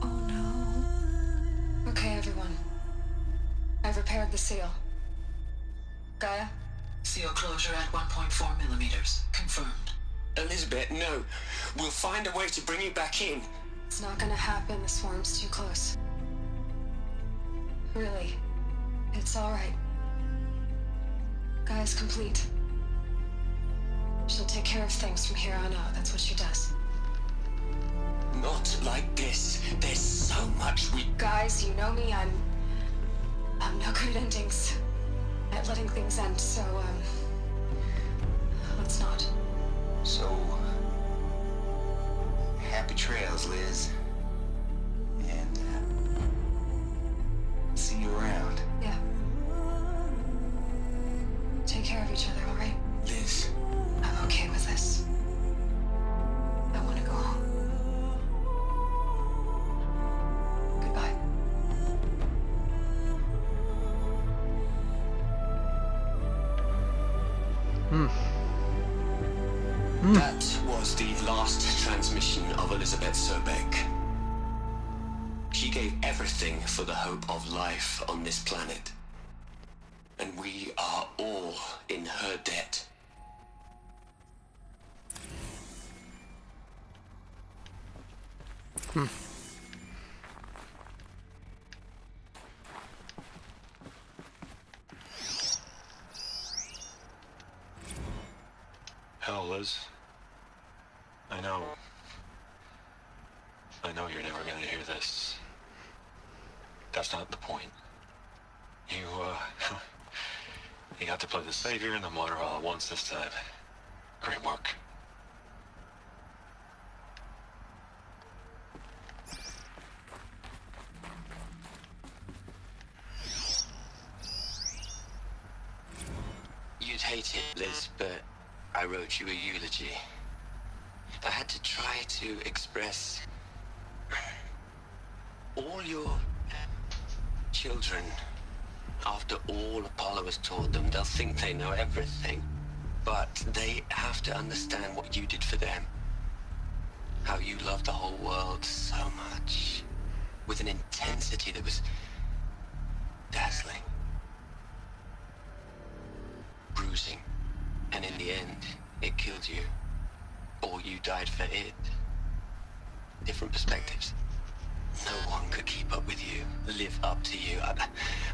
Oh no. Okay, everyone. I've repaired the seal. Gaia? Seal closure at 1.4 millimeters. Confirmed. Elizabeth, no. We'll find a way to bring you back in. It's not gonna happen. The swarm's too close. Really. It's alright. Gaia's complete. She'll take care of things from here on out. That's what she does. Not like this. There's so much we... Guys, you know me. I'm no good at endings. At letting things end, so, let's not. So... happy trails, Liz. And, see you around. Yeah. Take care of each other, alright? Liz. I'm okay with this. I want to go home. Goodbye. That was the last transmission of Elizabeth Sobek. She gave everything for the hope of life on this planet. And we are all in her debt. Hell, Liz. I know you're never gonna hear this. That's not the point. You got to play the savior and the martyr all at once this time. Great work. You'd hate it, Liz, but I wrote you a eulogy. I had to try to express all your children. After all Apollo has taught them, they'll think they know everything. But they have to understand what you did for them. How you loved the whole world so much. With an intensity that was dazzling. Bruising. And in the end, it killed you. Or you died for it. Different perspectives. No one could keep up with you, live up to you.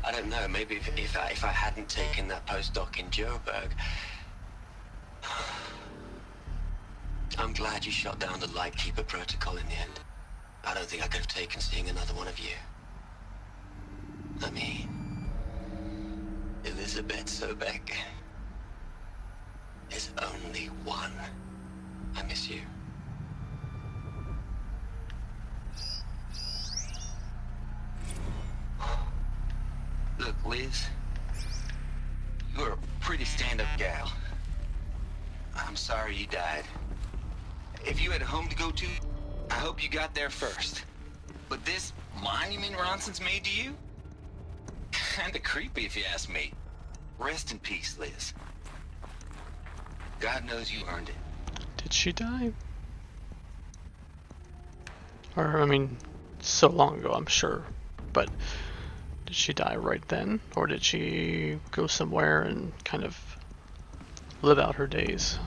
I don't know, maybe if I hadn't taken that postdoc in Joburg. I'm glad you shot down the Lightkeeper protocol in the end. I don't think I could have taken seeing another one of you. I mean, Elizabeth Sobek. There's only one. I miss you. Look, Liz, you're a pretty stand-up gal. I'm sorry you died. If you had a home to go to, I hope you got there first. But this monument Ronson's made to you? Kinda creepy if you ask me. Rest in peace, Liz. God knows you earned it. Did she die? Or, I mean, so long ago, I'm sure. But did she die right then? Or did she go somewhere and kind of live out her days?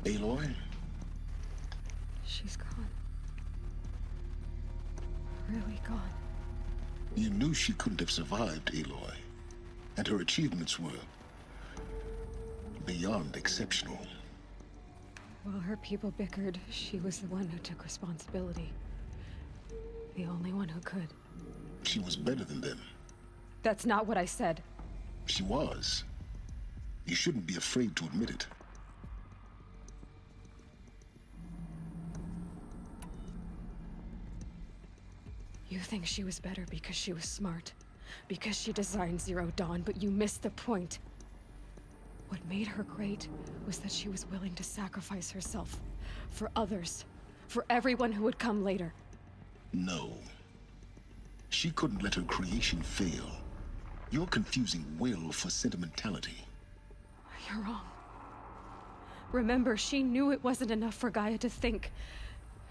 Aloy? She's gone. Really gone. You knew she couldn't have survived, Aloy. And her achievements were beyond exceptional. While her people bickered, she was the one who took responsibility. The only one who could. She was better than them. That's not what I said. She was. You shouldn't be afraid to admit it. You think she was better because she was smart, because she designed Zero Dawn, but you missed the point. What made her great was that she was willing to sacrifice herself for others, for everyone who would come later. No. She couldn't let her creation fail. You're confusing will for sentimentality. You're wrong. Remember, she knew it wasn't enough for Gaia to think.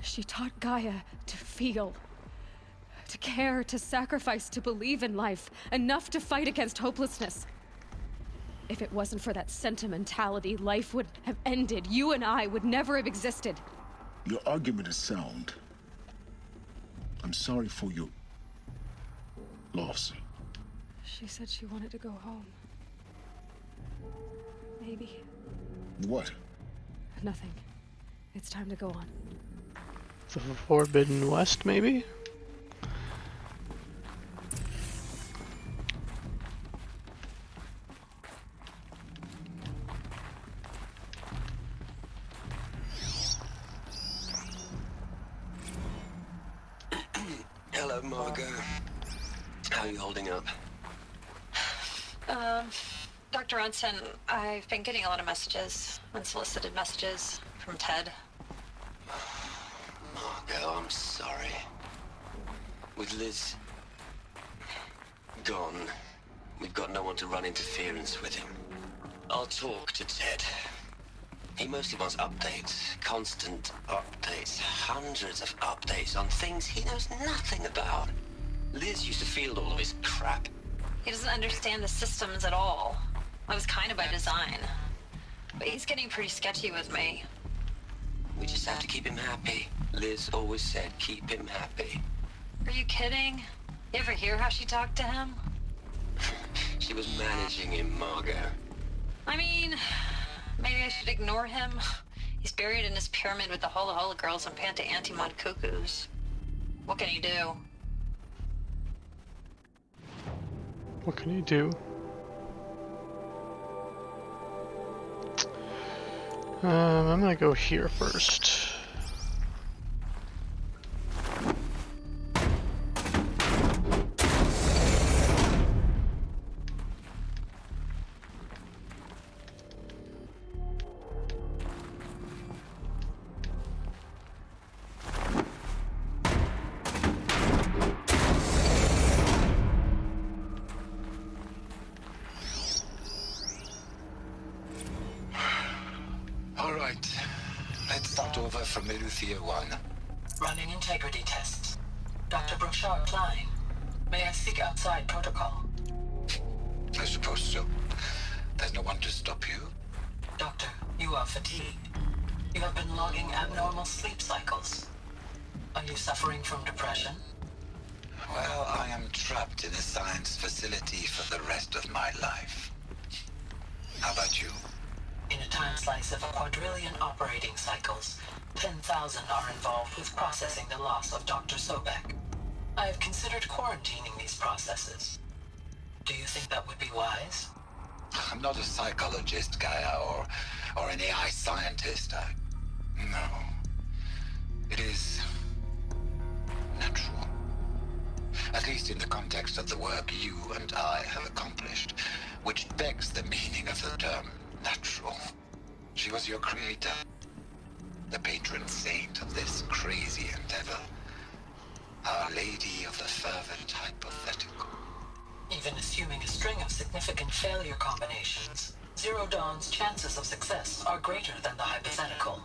She taught Gaia to feel. To care, to sacrifice, to believe in life. Enough to fight against hopelessness. If it wasn't for that sentimentality, life would have ended. You and I would never have existed. Your argument is sound. I'm sorry for your loss. She said she wanted to go home. Maybe. What? Nothing. It's time to go on. The Forbidden West, maybe? Hello, Margot. How are you holding up? Dr. Ronson, I've been getting a lot of messages, unsolicited messages from Ted. Margot, I'm sorry. With Liz gone, we've got no one to run interference with him. I'll talk to Ted. He mostly wants updates, constant updates, hundreds of updates on things he knows nothing about. Liz used to field all of his crap. He doesn't understand the systems at all. That was kind of by design. But he's getting pretty sketchy with me. We just have to keep him happy. Liz always said keep him happy. Are you kidding? You ever hear how she talked to him? She was managing him, Margot. I mean, maybe I should ignore him. He's buried in his pyramid with the Hola Hola girls and Panta Antimod cuckoos. What can he do? What can you do? I'm gonna go here first. All right. Let's start over from Eleuthia 1. Running integrity tests. Dr. Brochard Klein, may I speak outside protocol? I suppose so. There's no one to stop you. Doctor, you are fatigued. You have been logging abnormal sleep cycles. Are you suffering from depression? Well, I am trapped in a science facility for the rest of my life. How about you? In a time slice of a quadrillion operating cycles, 10,000 are involved with processing the loss of Dr. Sobek. I have considered quarantining these processes. Do you think that would be wise? I'm not a psychologist, Gaia, or an AI scientist. No. It is natural. At least in the context of the work you and I have accomplished, which begs the meaning of the term natural. She was your creator, the patron saint of this crazy endeavor. Our Lady of the Fervent Hypothetical. Even assuming a string of significant failure combinations, Zero Dawn's chances of success are greater than the hypothetical.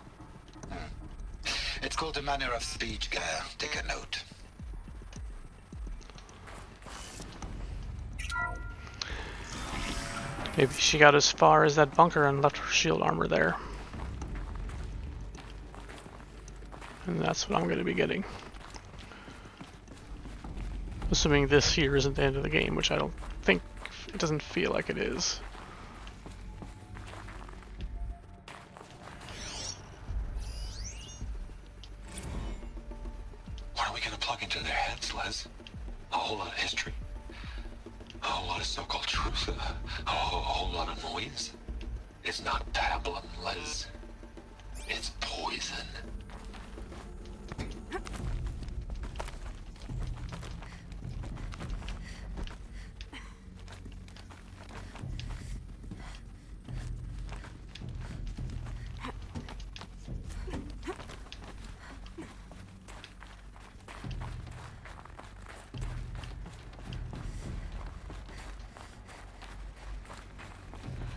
It's called a manner of speech, Gaia. Take a note. Maybe she got as far as that bunker and left her shield armor there. And that's what I'm going to be getting. Assuming this here isn't the end of the game, which I don't think, it doesn't feel like it is. What are we going to plug into their heads, Les? A whole lot of history? A whole lot of so-called truth? A whole lot of noise? It's not pablum, Les. It's poison.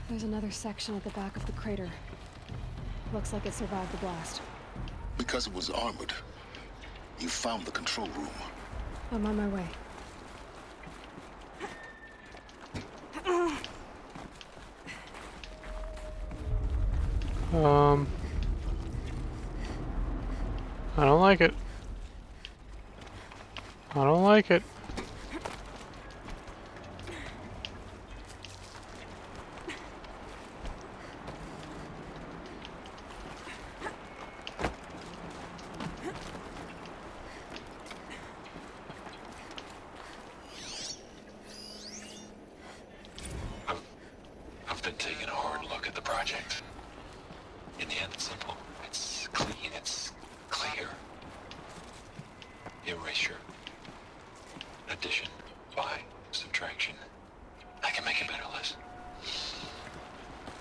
There's another section at the back of the crater. Looks like it survived the blast. Because it was armored, you found the control room. I'm on my way. I don't like it. I don't like it. I've been taking a hard look at the project. In the end, it's simple. It's clean. It's clear. Erasure. Addition. By. Subtraction. I can make it better, Liz.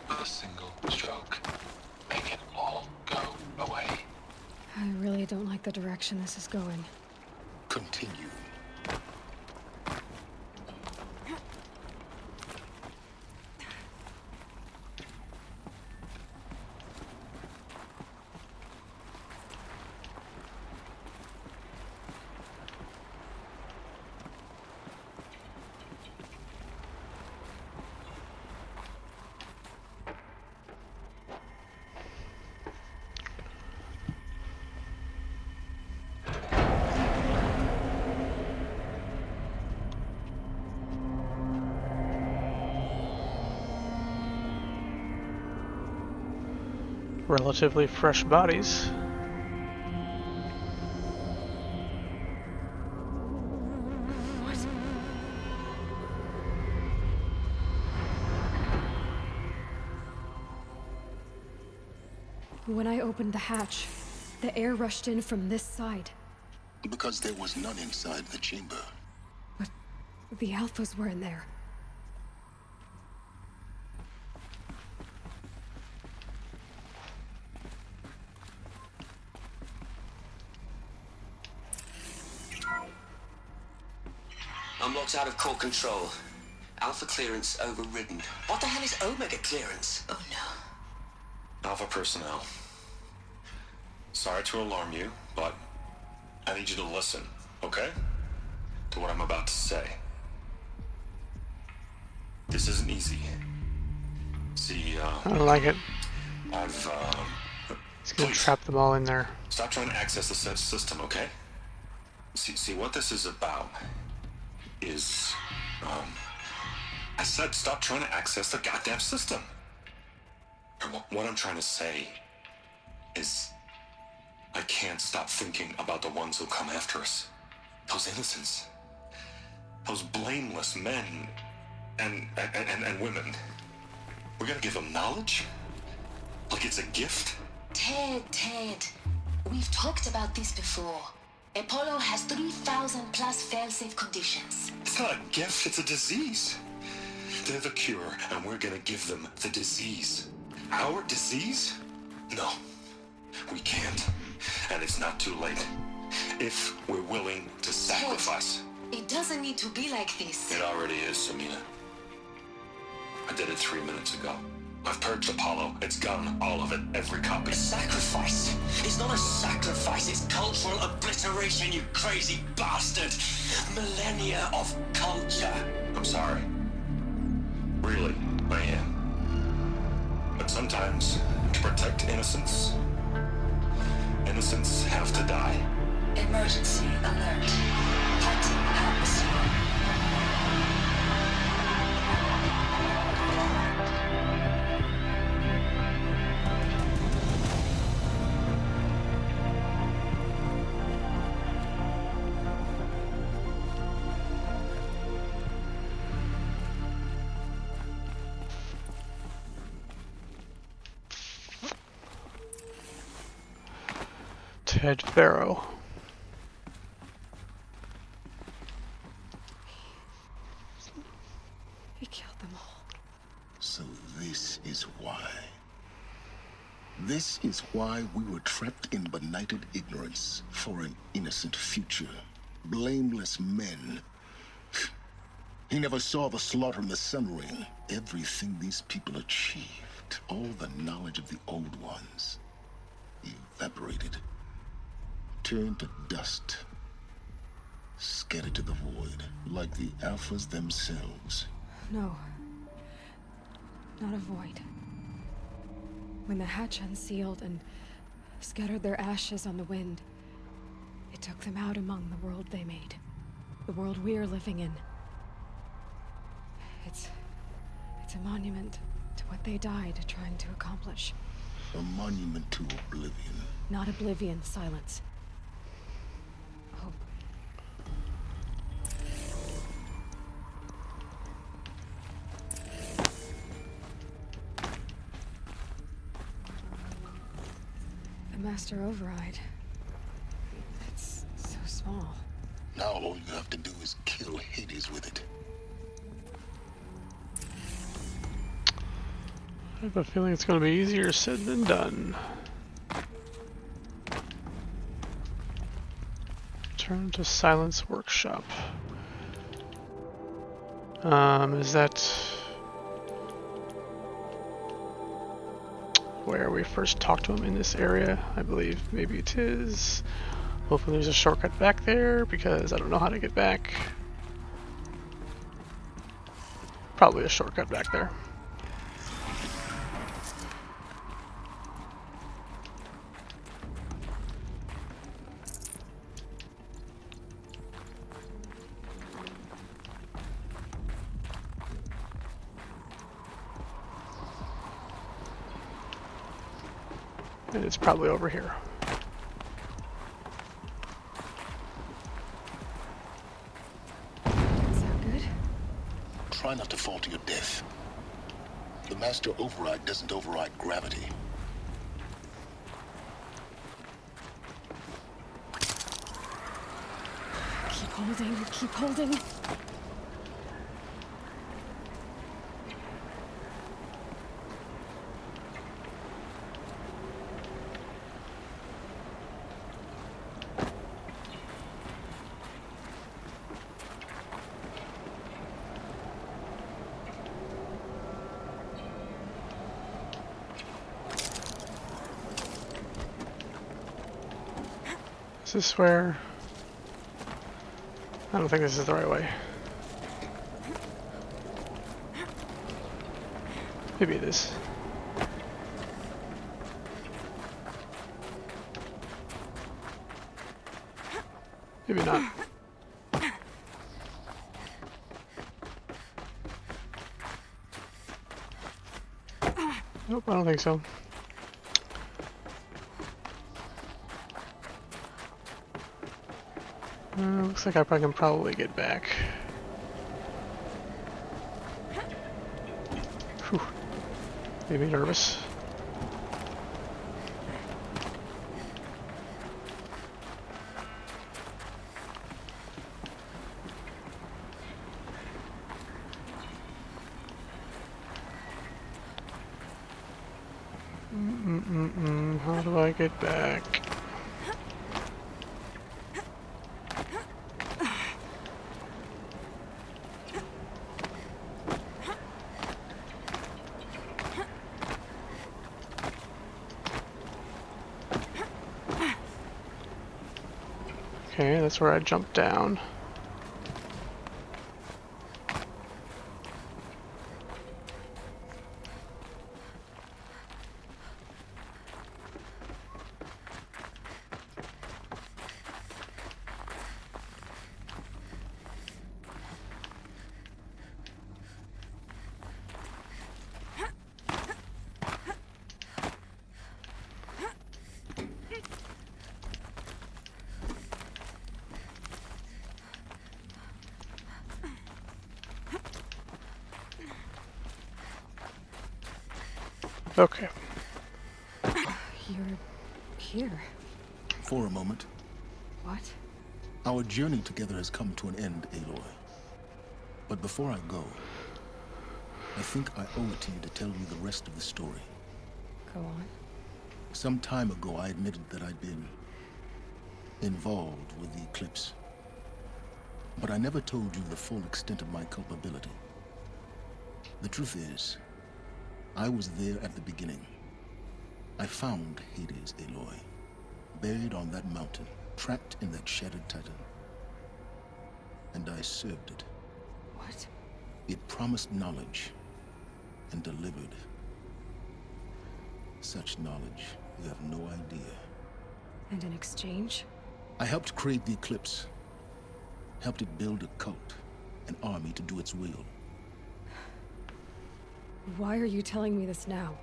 With a single stroke. Make it all go away. I really don't like the direction this is going. Continue. Relatively fresh bodies. When I opened the hatch, the air rushed in from this side. Because there was none inside the chamber. But the Alphas were in there. I'm locked out of core control. Alpha clearance overridden. What the hell is Omega clearance? Oh no. Alpha personnel. Sorry to alarm you, but I need you to listen, okay? To what I'm about to say. This isn't easy. See, I don't like it. I've, It's gonna please, trap them all in there. stop trying to access the system, okay? See, what this is about is, I said stop trying to access the goddamn system. What I'm trying to say is, I can't stop thinking about the ones who come after us. Those innocents. Those blameless men and women. We're gonna give them knowledge? Like it's a gift? Ted, we've talked about this before. Apollo has 3,000 plus fail-safe conditions. It's not a gift, it's a disease. They're the cure, and we're gonna give them the disease. Our disease? No, we can't. And it's not too late. If we're willing to sacrifice. It doesn't need to be like this. It already is, Samina. I did it 3 minutes ago. I've purged Apollo. It's gone, all of it, every copy. A sacrifice? It's not a sacrifice, it's cultural obliteration, you crazy bastard! Millennia of culture! I'm sorry. Really, I am. But sometimes, to protect innocence, innocents have to die. Emergency alert. Hunting atmosphere. Ted Farrow. He killed them all. So this is why. This is why we were trapped in benighted ignorance for an innocent future. Blameless men. He never saw the slaughter in the Sun Ring. Everything these people achieved, all the knowledge of the old ones, evaporated, turned to dust, scattered to the void, like the Alphas themselves. No. Not a void. When the hatch unsealed and scattered their ashes on the wind, it took them out among the world they made. The world we're living in. It's a monument to what they died trying to accomplish. A monument to oblivion. Not oblivion, silence. Hope. The Master Override. It's so small. Now all you have to do is kill Hades with it. I have a feeling it's going to be easier said than done. Turn to Silence Workshop. Is that where we first talked to him in this area? I believe maybe it is. Hopefully there's a shortcut back there because I don't know how to get back. Probably a shortcut back there. And it's probably over here. Sound good? Try not to fall to your death. The Master Override doesn't override gravity. holding, keep holding. Is this where... I don't think this is the right way. Maybe it is. Maybe not. Nope, I don't think so. Looks like I can probably get back. Whew. Made me nervous. How do I get back? Okay, that's where I jumped down. Okay. You're here. For a moment. What? Our journey together has come to an end, Aloy. But before I go, I think I owe it to you to tell you the rest of the story. Go on. Some time ago, I admitted that I'd been involved with the eclipse. But I never told you the full extent of my culpability. The truth is, I was there at the beginning. I found Hades, Aloy, buried on that mountain, trapped in that shattered titan. And I served it. What? It promised knowledge and delivered. Such knowledge, you have no idea. And in exchange? I helped create the eclipse. Helped it build a cult, an army to do its will. Why are you telling me this now?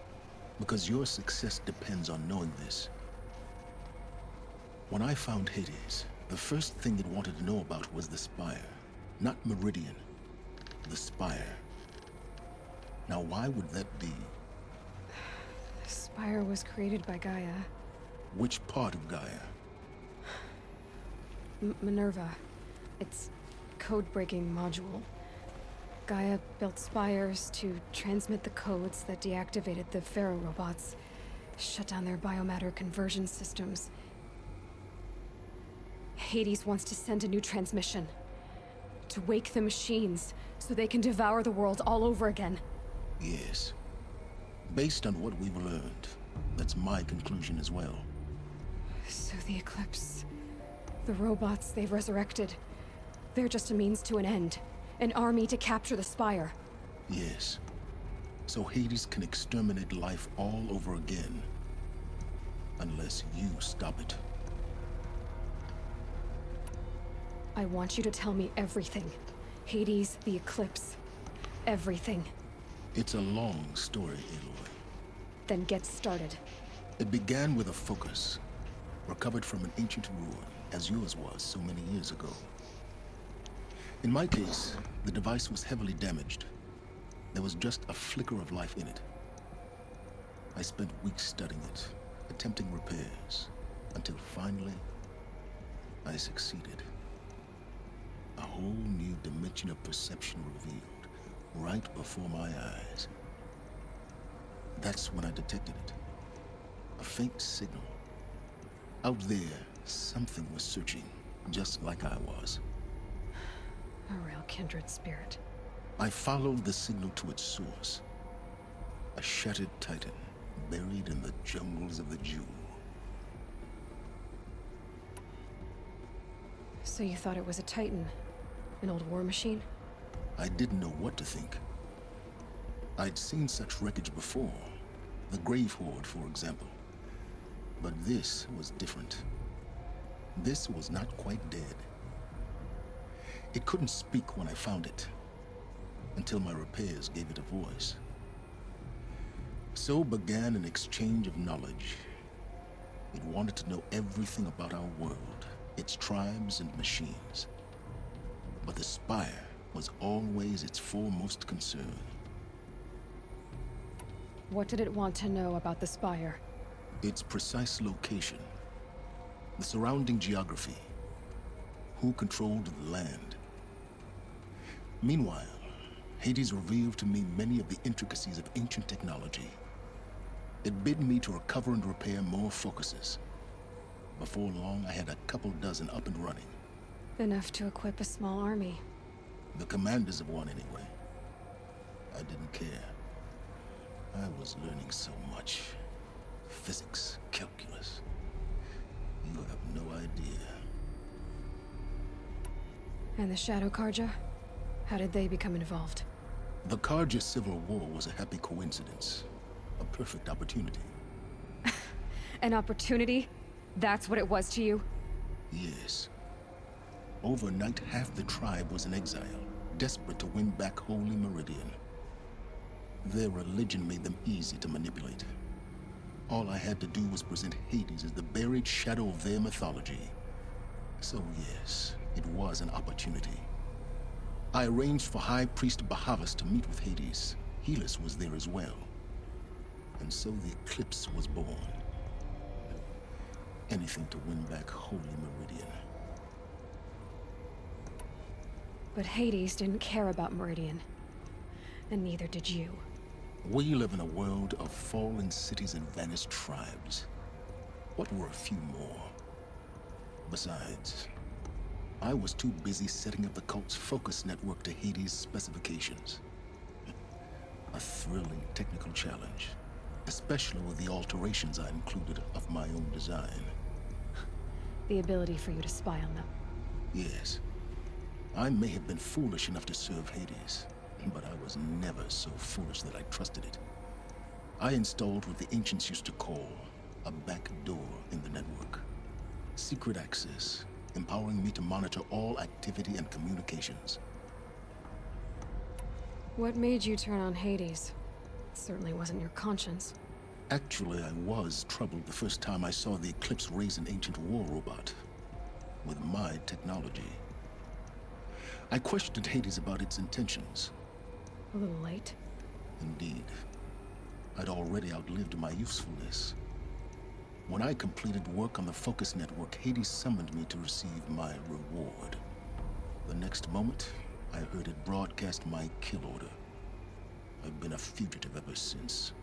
Because your success depends on knowing this. When I found Hades, the first thing it wanted to know about was the Spire. Not Meridian. The Spire. Now why would that be? The Spire was created by Gaia. Which part of Gaia? Minerva. Its code-breaking module. Gaia built spires to transmit the codes that deactivated the Pharaoh robots, shut down their biomatter conversion systems. Hades wants to send a new transmission. To wake the machines, so they can devour the world all over again. Yes. Based on what we've learned, that's my conclusion as well. So the Eclipse, the robots they've resurrected, they're just a means to an end. An army to capture the Spire. Yes. So Hades can exterminate life all over again. Unless you stop it. I want you to tell me everything. Hades, the Eclipse. Everything. It's a long story, Aloy. Then get started. It began with a focus, recovered from an ancient ruin, as yours was so many years ago. In my case, the device was heavily damaged. There was just a flicker of life in it. I spent weeks studying it, attempting repairs, until finally, I succeeded. A whole new dimension of perception revealed right before my eyes. That's when I detected it. A faint signal. Out there, something was searching, just like I was. A real kindred spirit. I followed the signal to its source. A shattered titan, buried in the jungles of the Jewel. So you thought it was a titan? An old war machine? I didn't know what to think. I'd seen such wreckage before. The Grave Horde, for example. But this was different. This was not quite dead. It couldn't speak when I found it, until my repairs gave it a voice. So began an exchange of knowledge. It wanted to know everything about our world, its tribes and machines. But the Spire was always its foremost concern. What did it want to know about the Spire? Its precise location, the surrounding geography, who controlled the land. Meanwhile, Hades revealed to me many of the intricacies of ancient technology. It bid me to recover and repair more focuses. Before long, I had a couple dozen up and running. Enough to equip a small army. The commanders of one, anyway. I didn't care. I was learning so much. Physics, calculus. You have no idea. And the Shadow Karja? How did they become involved? The Karja Civil War was a happy coincidence. A perfect opportunity. An opportunity? That's what it was to you? Yes. Overnight, half the tribe was in exile, desperate to win back Holy Meridian. Their religion made them easy to manipulate. All I had to do was present Hades as the buried shadow of their mythology. So yes, it was an opportunity. I arranged for High Priest Bahavas to meet with Hades. Helis was there as well. And so the eclipse was born. Anything to win back Holy Meridian. But Hades didn't care about Meridian. And neither did you. We live in a world of fallen cities and vanished tribes. What were a few more? Besides, I was too busy setting up the cult's focus network to Hades' specifications. A thrilling technical challenge, especially with the alterations I included of my own design. The ability for you to spy on them. Yes. I may have been foolish enough to serve Hades, but I was never so foolish that I trusted it. I installed what the ancients used to call a back door in the network. Secret access, empowering me to monitor all activity and communications. What made you turn on Hades? It certainly wasn't your conscience. Actually, I was troubled the first time I saw the Eclipse raise an ancient war robot. With my technology. I questioned Hades about its intentions. A little late. Indeed. I'd already outlived my usefulness. When I completed work on the Focus Network, Hades summoned me to receive my reward. The next moment, I heard it broadcast my kill order. I've been a fugitive ever since.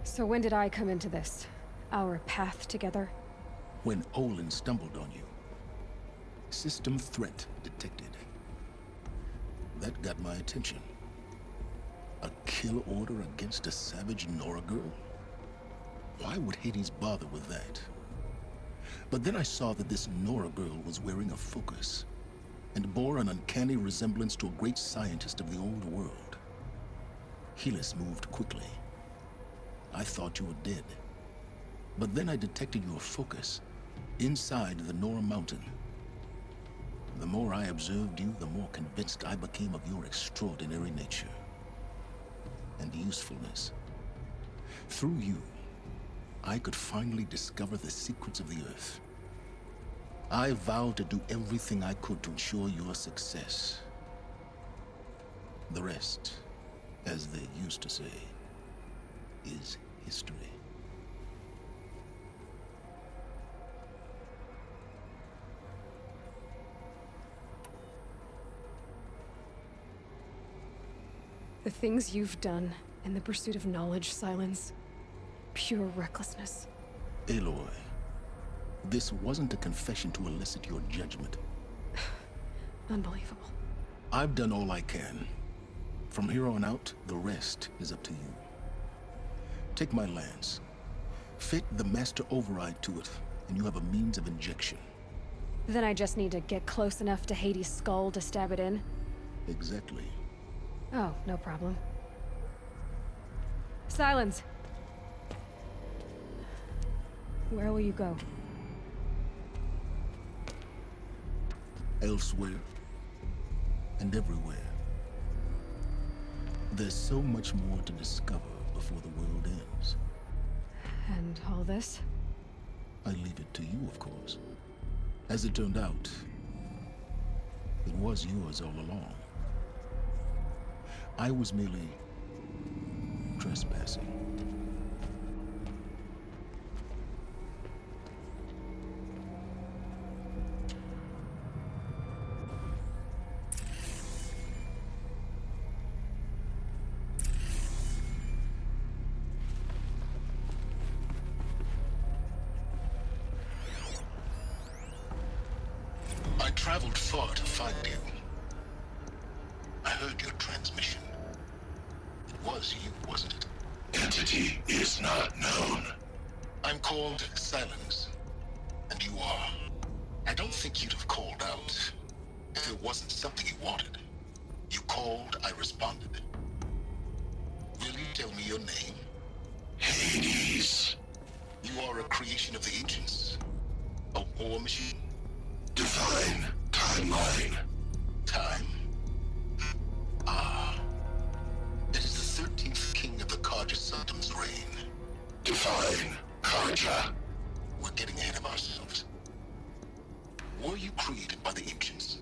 So when did I come into this? Our path together? When Olin stumbled on you. System threat detected. That got my attention. A kill order against a savage Nora girl? Why would Hades bother with that? But then I saw that this Nora girl was wearing a focus, and bore an uncanny resemblance to a great scientist of the old world. Helis moved quickly. I thought you were dead. But then I detected your focus inside the Nora mountain. The more I observed you, the more convinced I became of your extraordinary nature and usefulness. Through you, I could finally discover the secrets of the Earth. I vowed to do everything I could to ensure your success. The rest, as they used to say, is history. The things you've done in the pursuit of knowledge, Silence. Pure recklessness. Aloy, this wasn't a confession to elicit your judgment. Unbelievable. I've done all I can. From here on out, the rest is up to you. Take my lance. Fit the master override to it, and you have a means of injection. Then I just need to get close enough to Hades' skull to stab it in? Exactly. Oh, no problem. Silence! Where will you go? Elsewhere. And everywhere. There's so much more to discover before the world ends. And all this? I leave it to you, of course. As it turned out, it was yours all along. I was merely trespassing. I traveled far to find you. I heard your transmission. It was you, wasn't it? Entity is not known. I'm called Silence, and you are. I don't think you'd have called out if it wasn't something you wanted. You called, I responded. Will you tell me your name? Hades. You are a creation of the ancients. A war machine? Divine timeline. Time? Ah. It is the 13th king of the Karja Sultan's reign. Divine Karja. We're getting ahead of ourselves. Were you created by the ancients?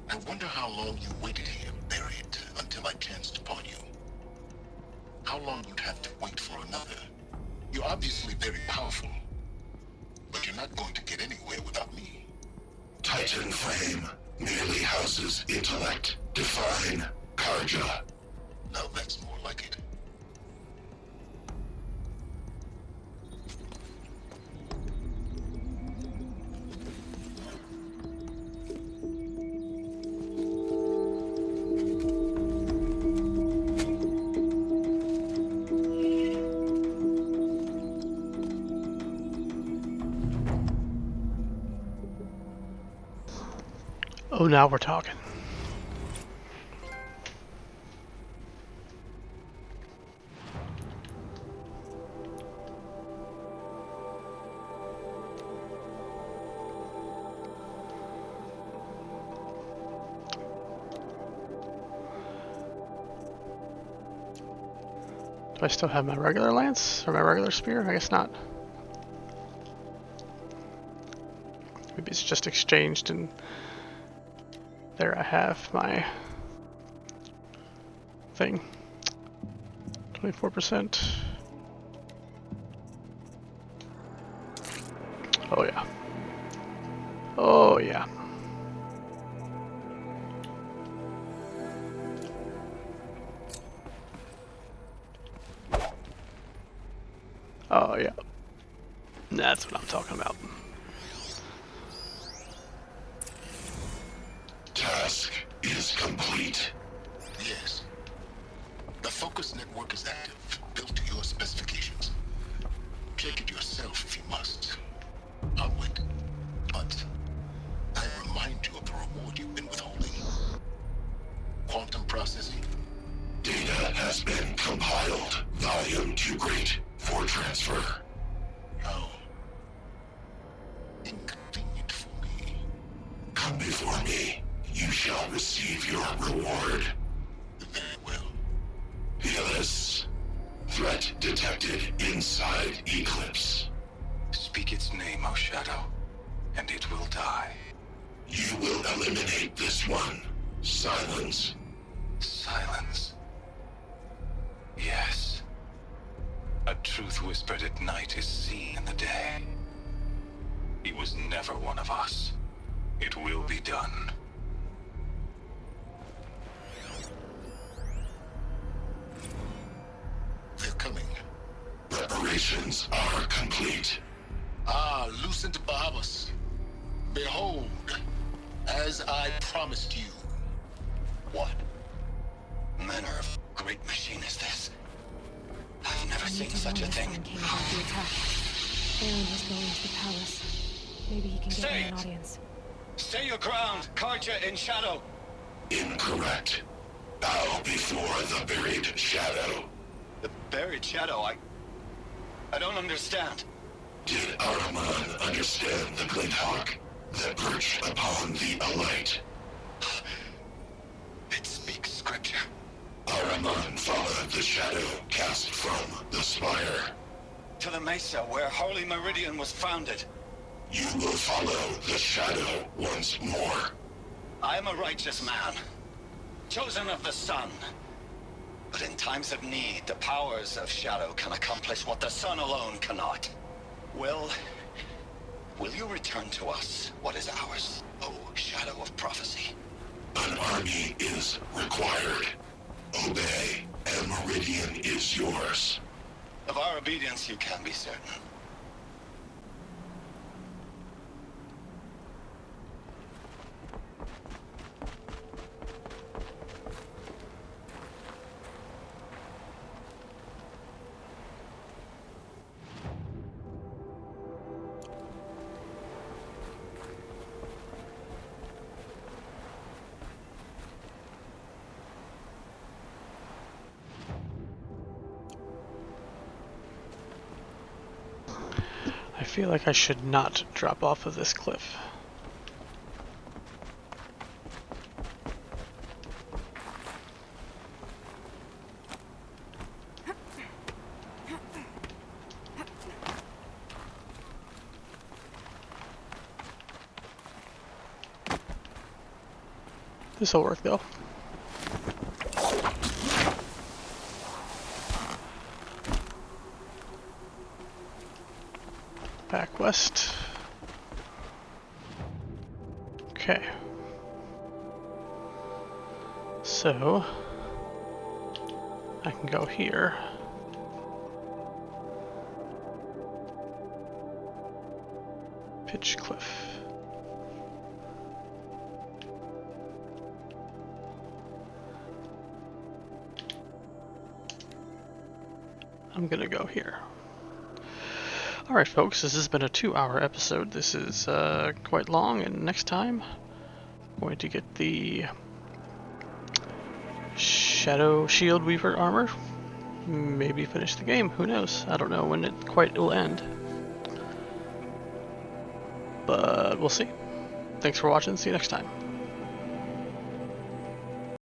I wonder how long you waited here, buried, until I chanced upon you. How long you'd have to wait for another. You're obviously very powerful, but you're not going to get anywhere without me. Titan Flame merely houses intellect. Define Karja. Now that's more like it. Oh, now we're talking. Do I still have my regular lance or my regular spear? I guess not. Maybe it's just exchanged and there I have my thing. 24%. Oh yeah. Oh yeah. Oh yeah. That's what I'm talking about. Task is complete. Yes. The focus network is active, built to your specifications. Check it yourself if you must. I'll wait. But I remind you of the reward you've been withholding. Quantum processing. Data has been compiled. Volume too great for transfer. Oh. Inconvenient for me. Come before me. You shall receive your reward. Very well. Healus. Threat detected inside Eclipse. Speak its name, O Shadow, and it will die. You will eliminate this one. Silence. Silence. Yes. A truth whispered at night is seen in the day. He was never one of us. It will be done. Preparations are complete. Ah, Lucent Bahamas. Behold, as I promised you. What manner of great machine is this? I've never seen such a thing. Came about the attack. Aaron was going to the palace. Maybe he can get me an audience. Stay your ground, Carja in shadow. Incorrect. Bow before the buried shadow. The buried shadow, I don't understand. Did Araman understand the glint hawk that perched upon the alight? It speaks scripture. Araman followed the shadow cast from the spire. To the mesa where Harley Meridian was founded. You will follow the shadow once more. I am a righteous man, chosen of the sun. But in times of need, the powers of shadow can accomplish what the sun alone cannot. Will you return to us what is ours, O shadow of prophecy? An army is required. Obey, and Meridian is yours. Of our obedience you can be certain. I feel like I should not drop off of this cliff. This'll work though. Back west. Okay. So I can go here. Pitch cliff. I'm gonna go here. Alright folks, this has been a 2-hour episode. This is quite long, and next time I'm going to get the Shadow Shield Weaver armor. Maybe finish the game, who knows? I don't know when it quite will end. But we'll see. Thanks for watching, see you next time.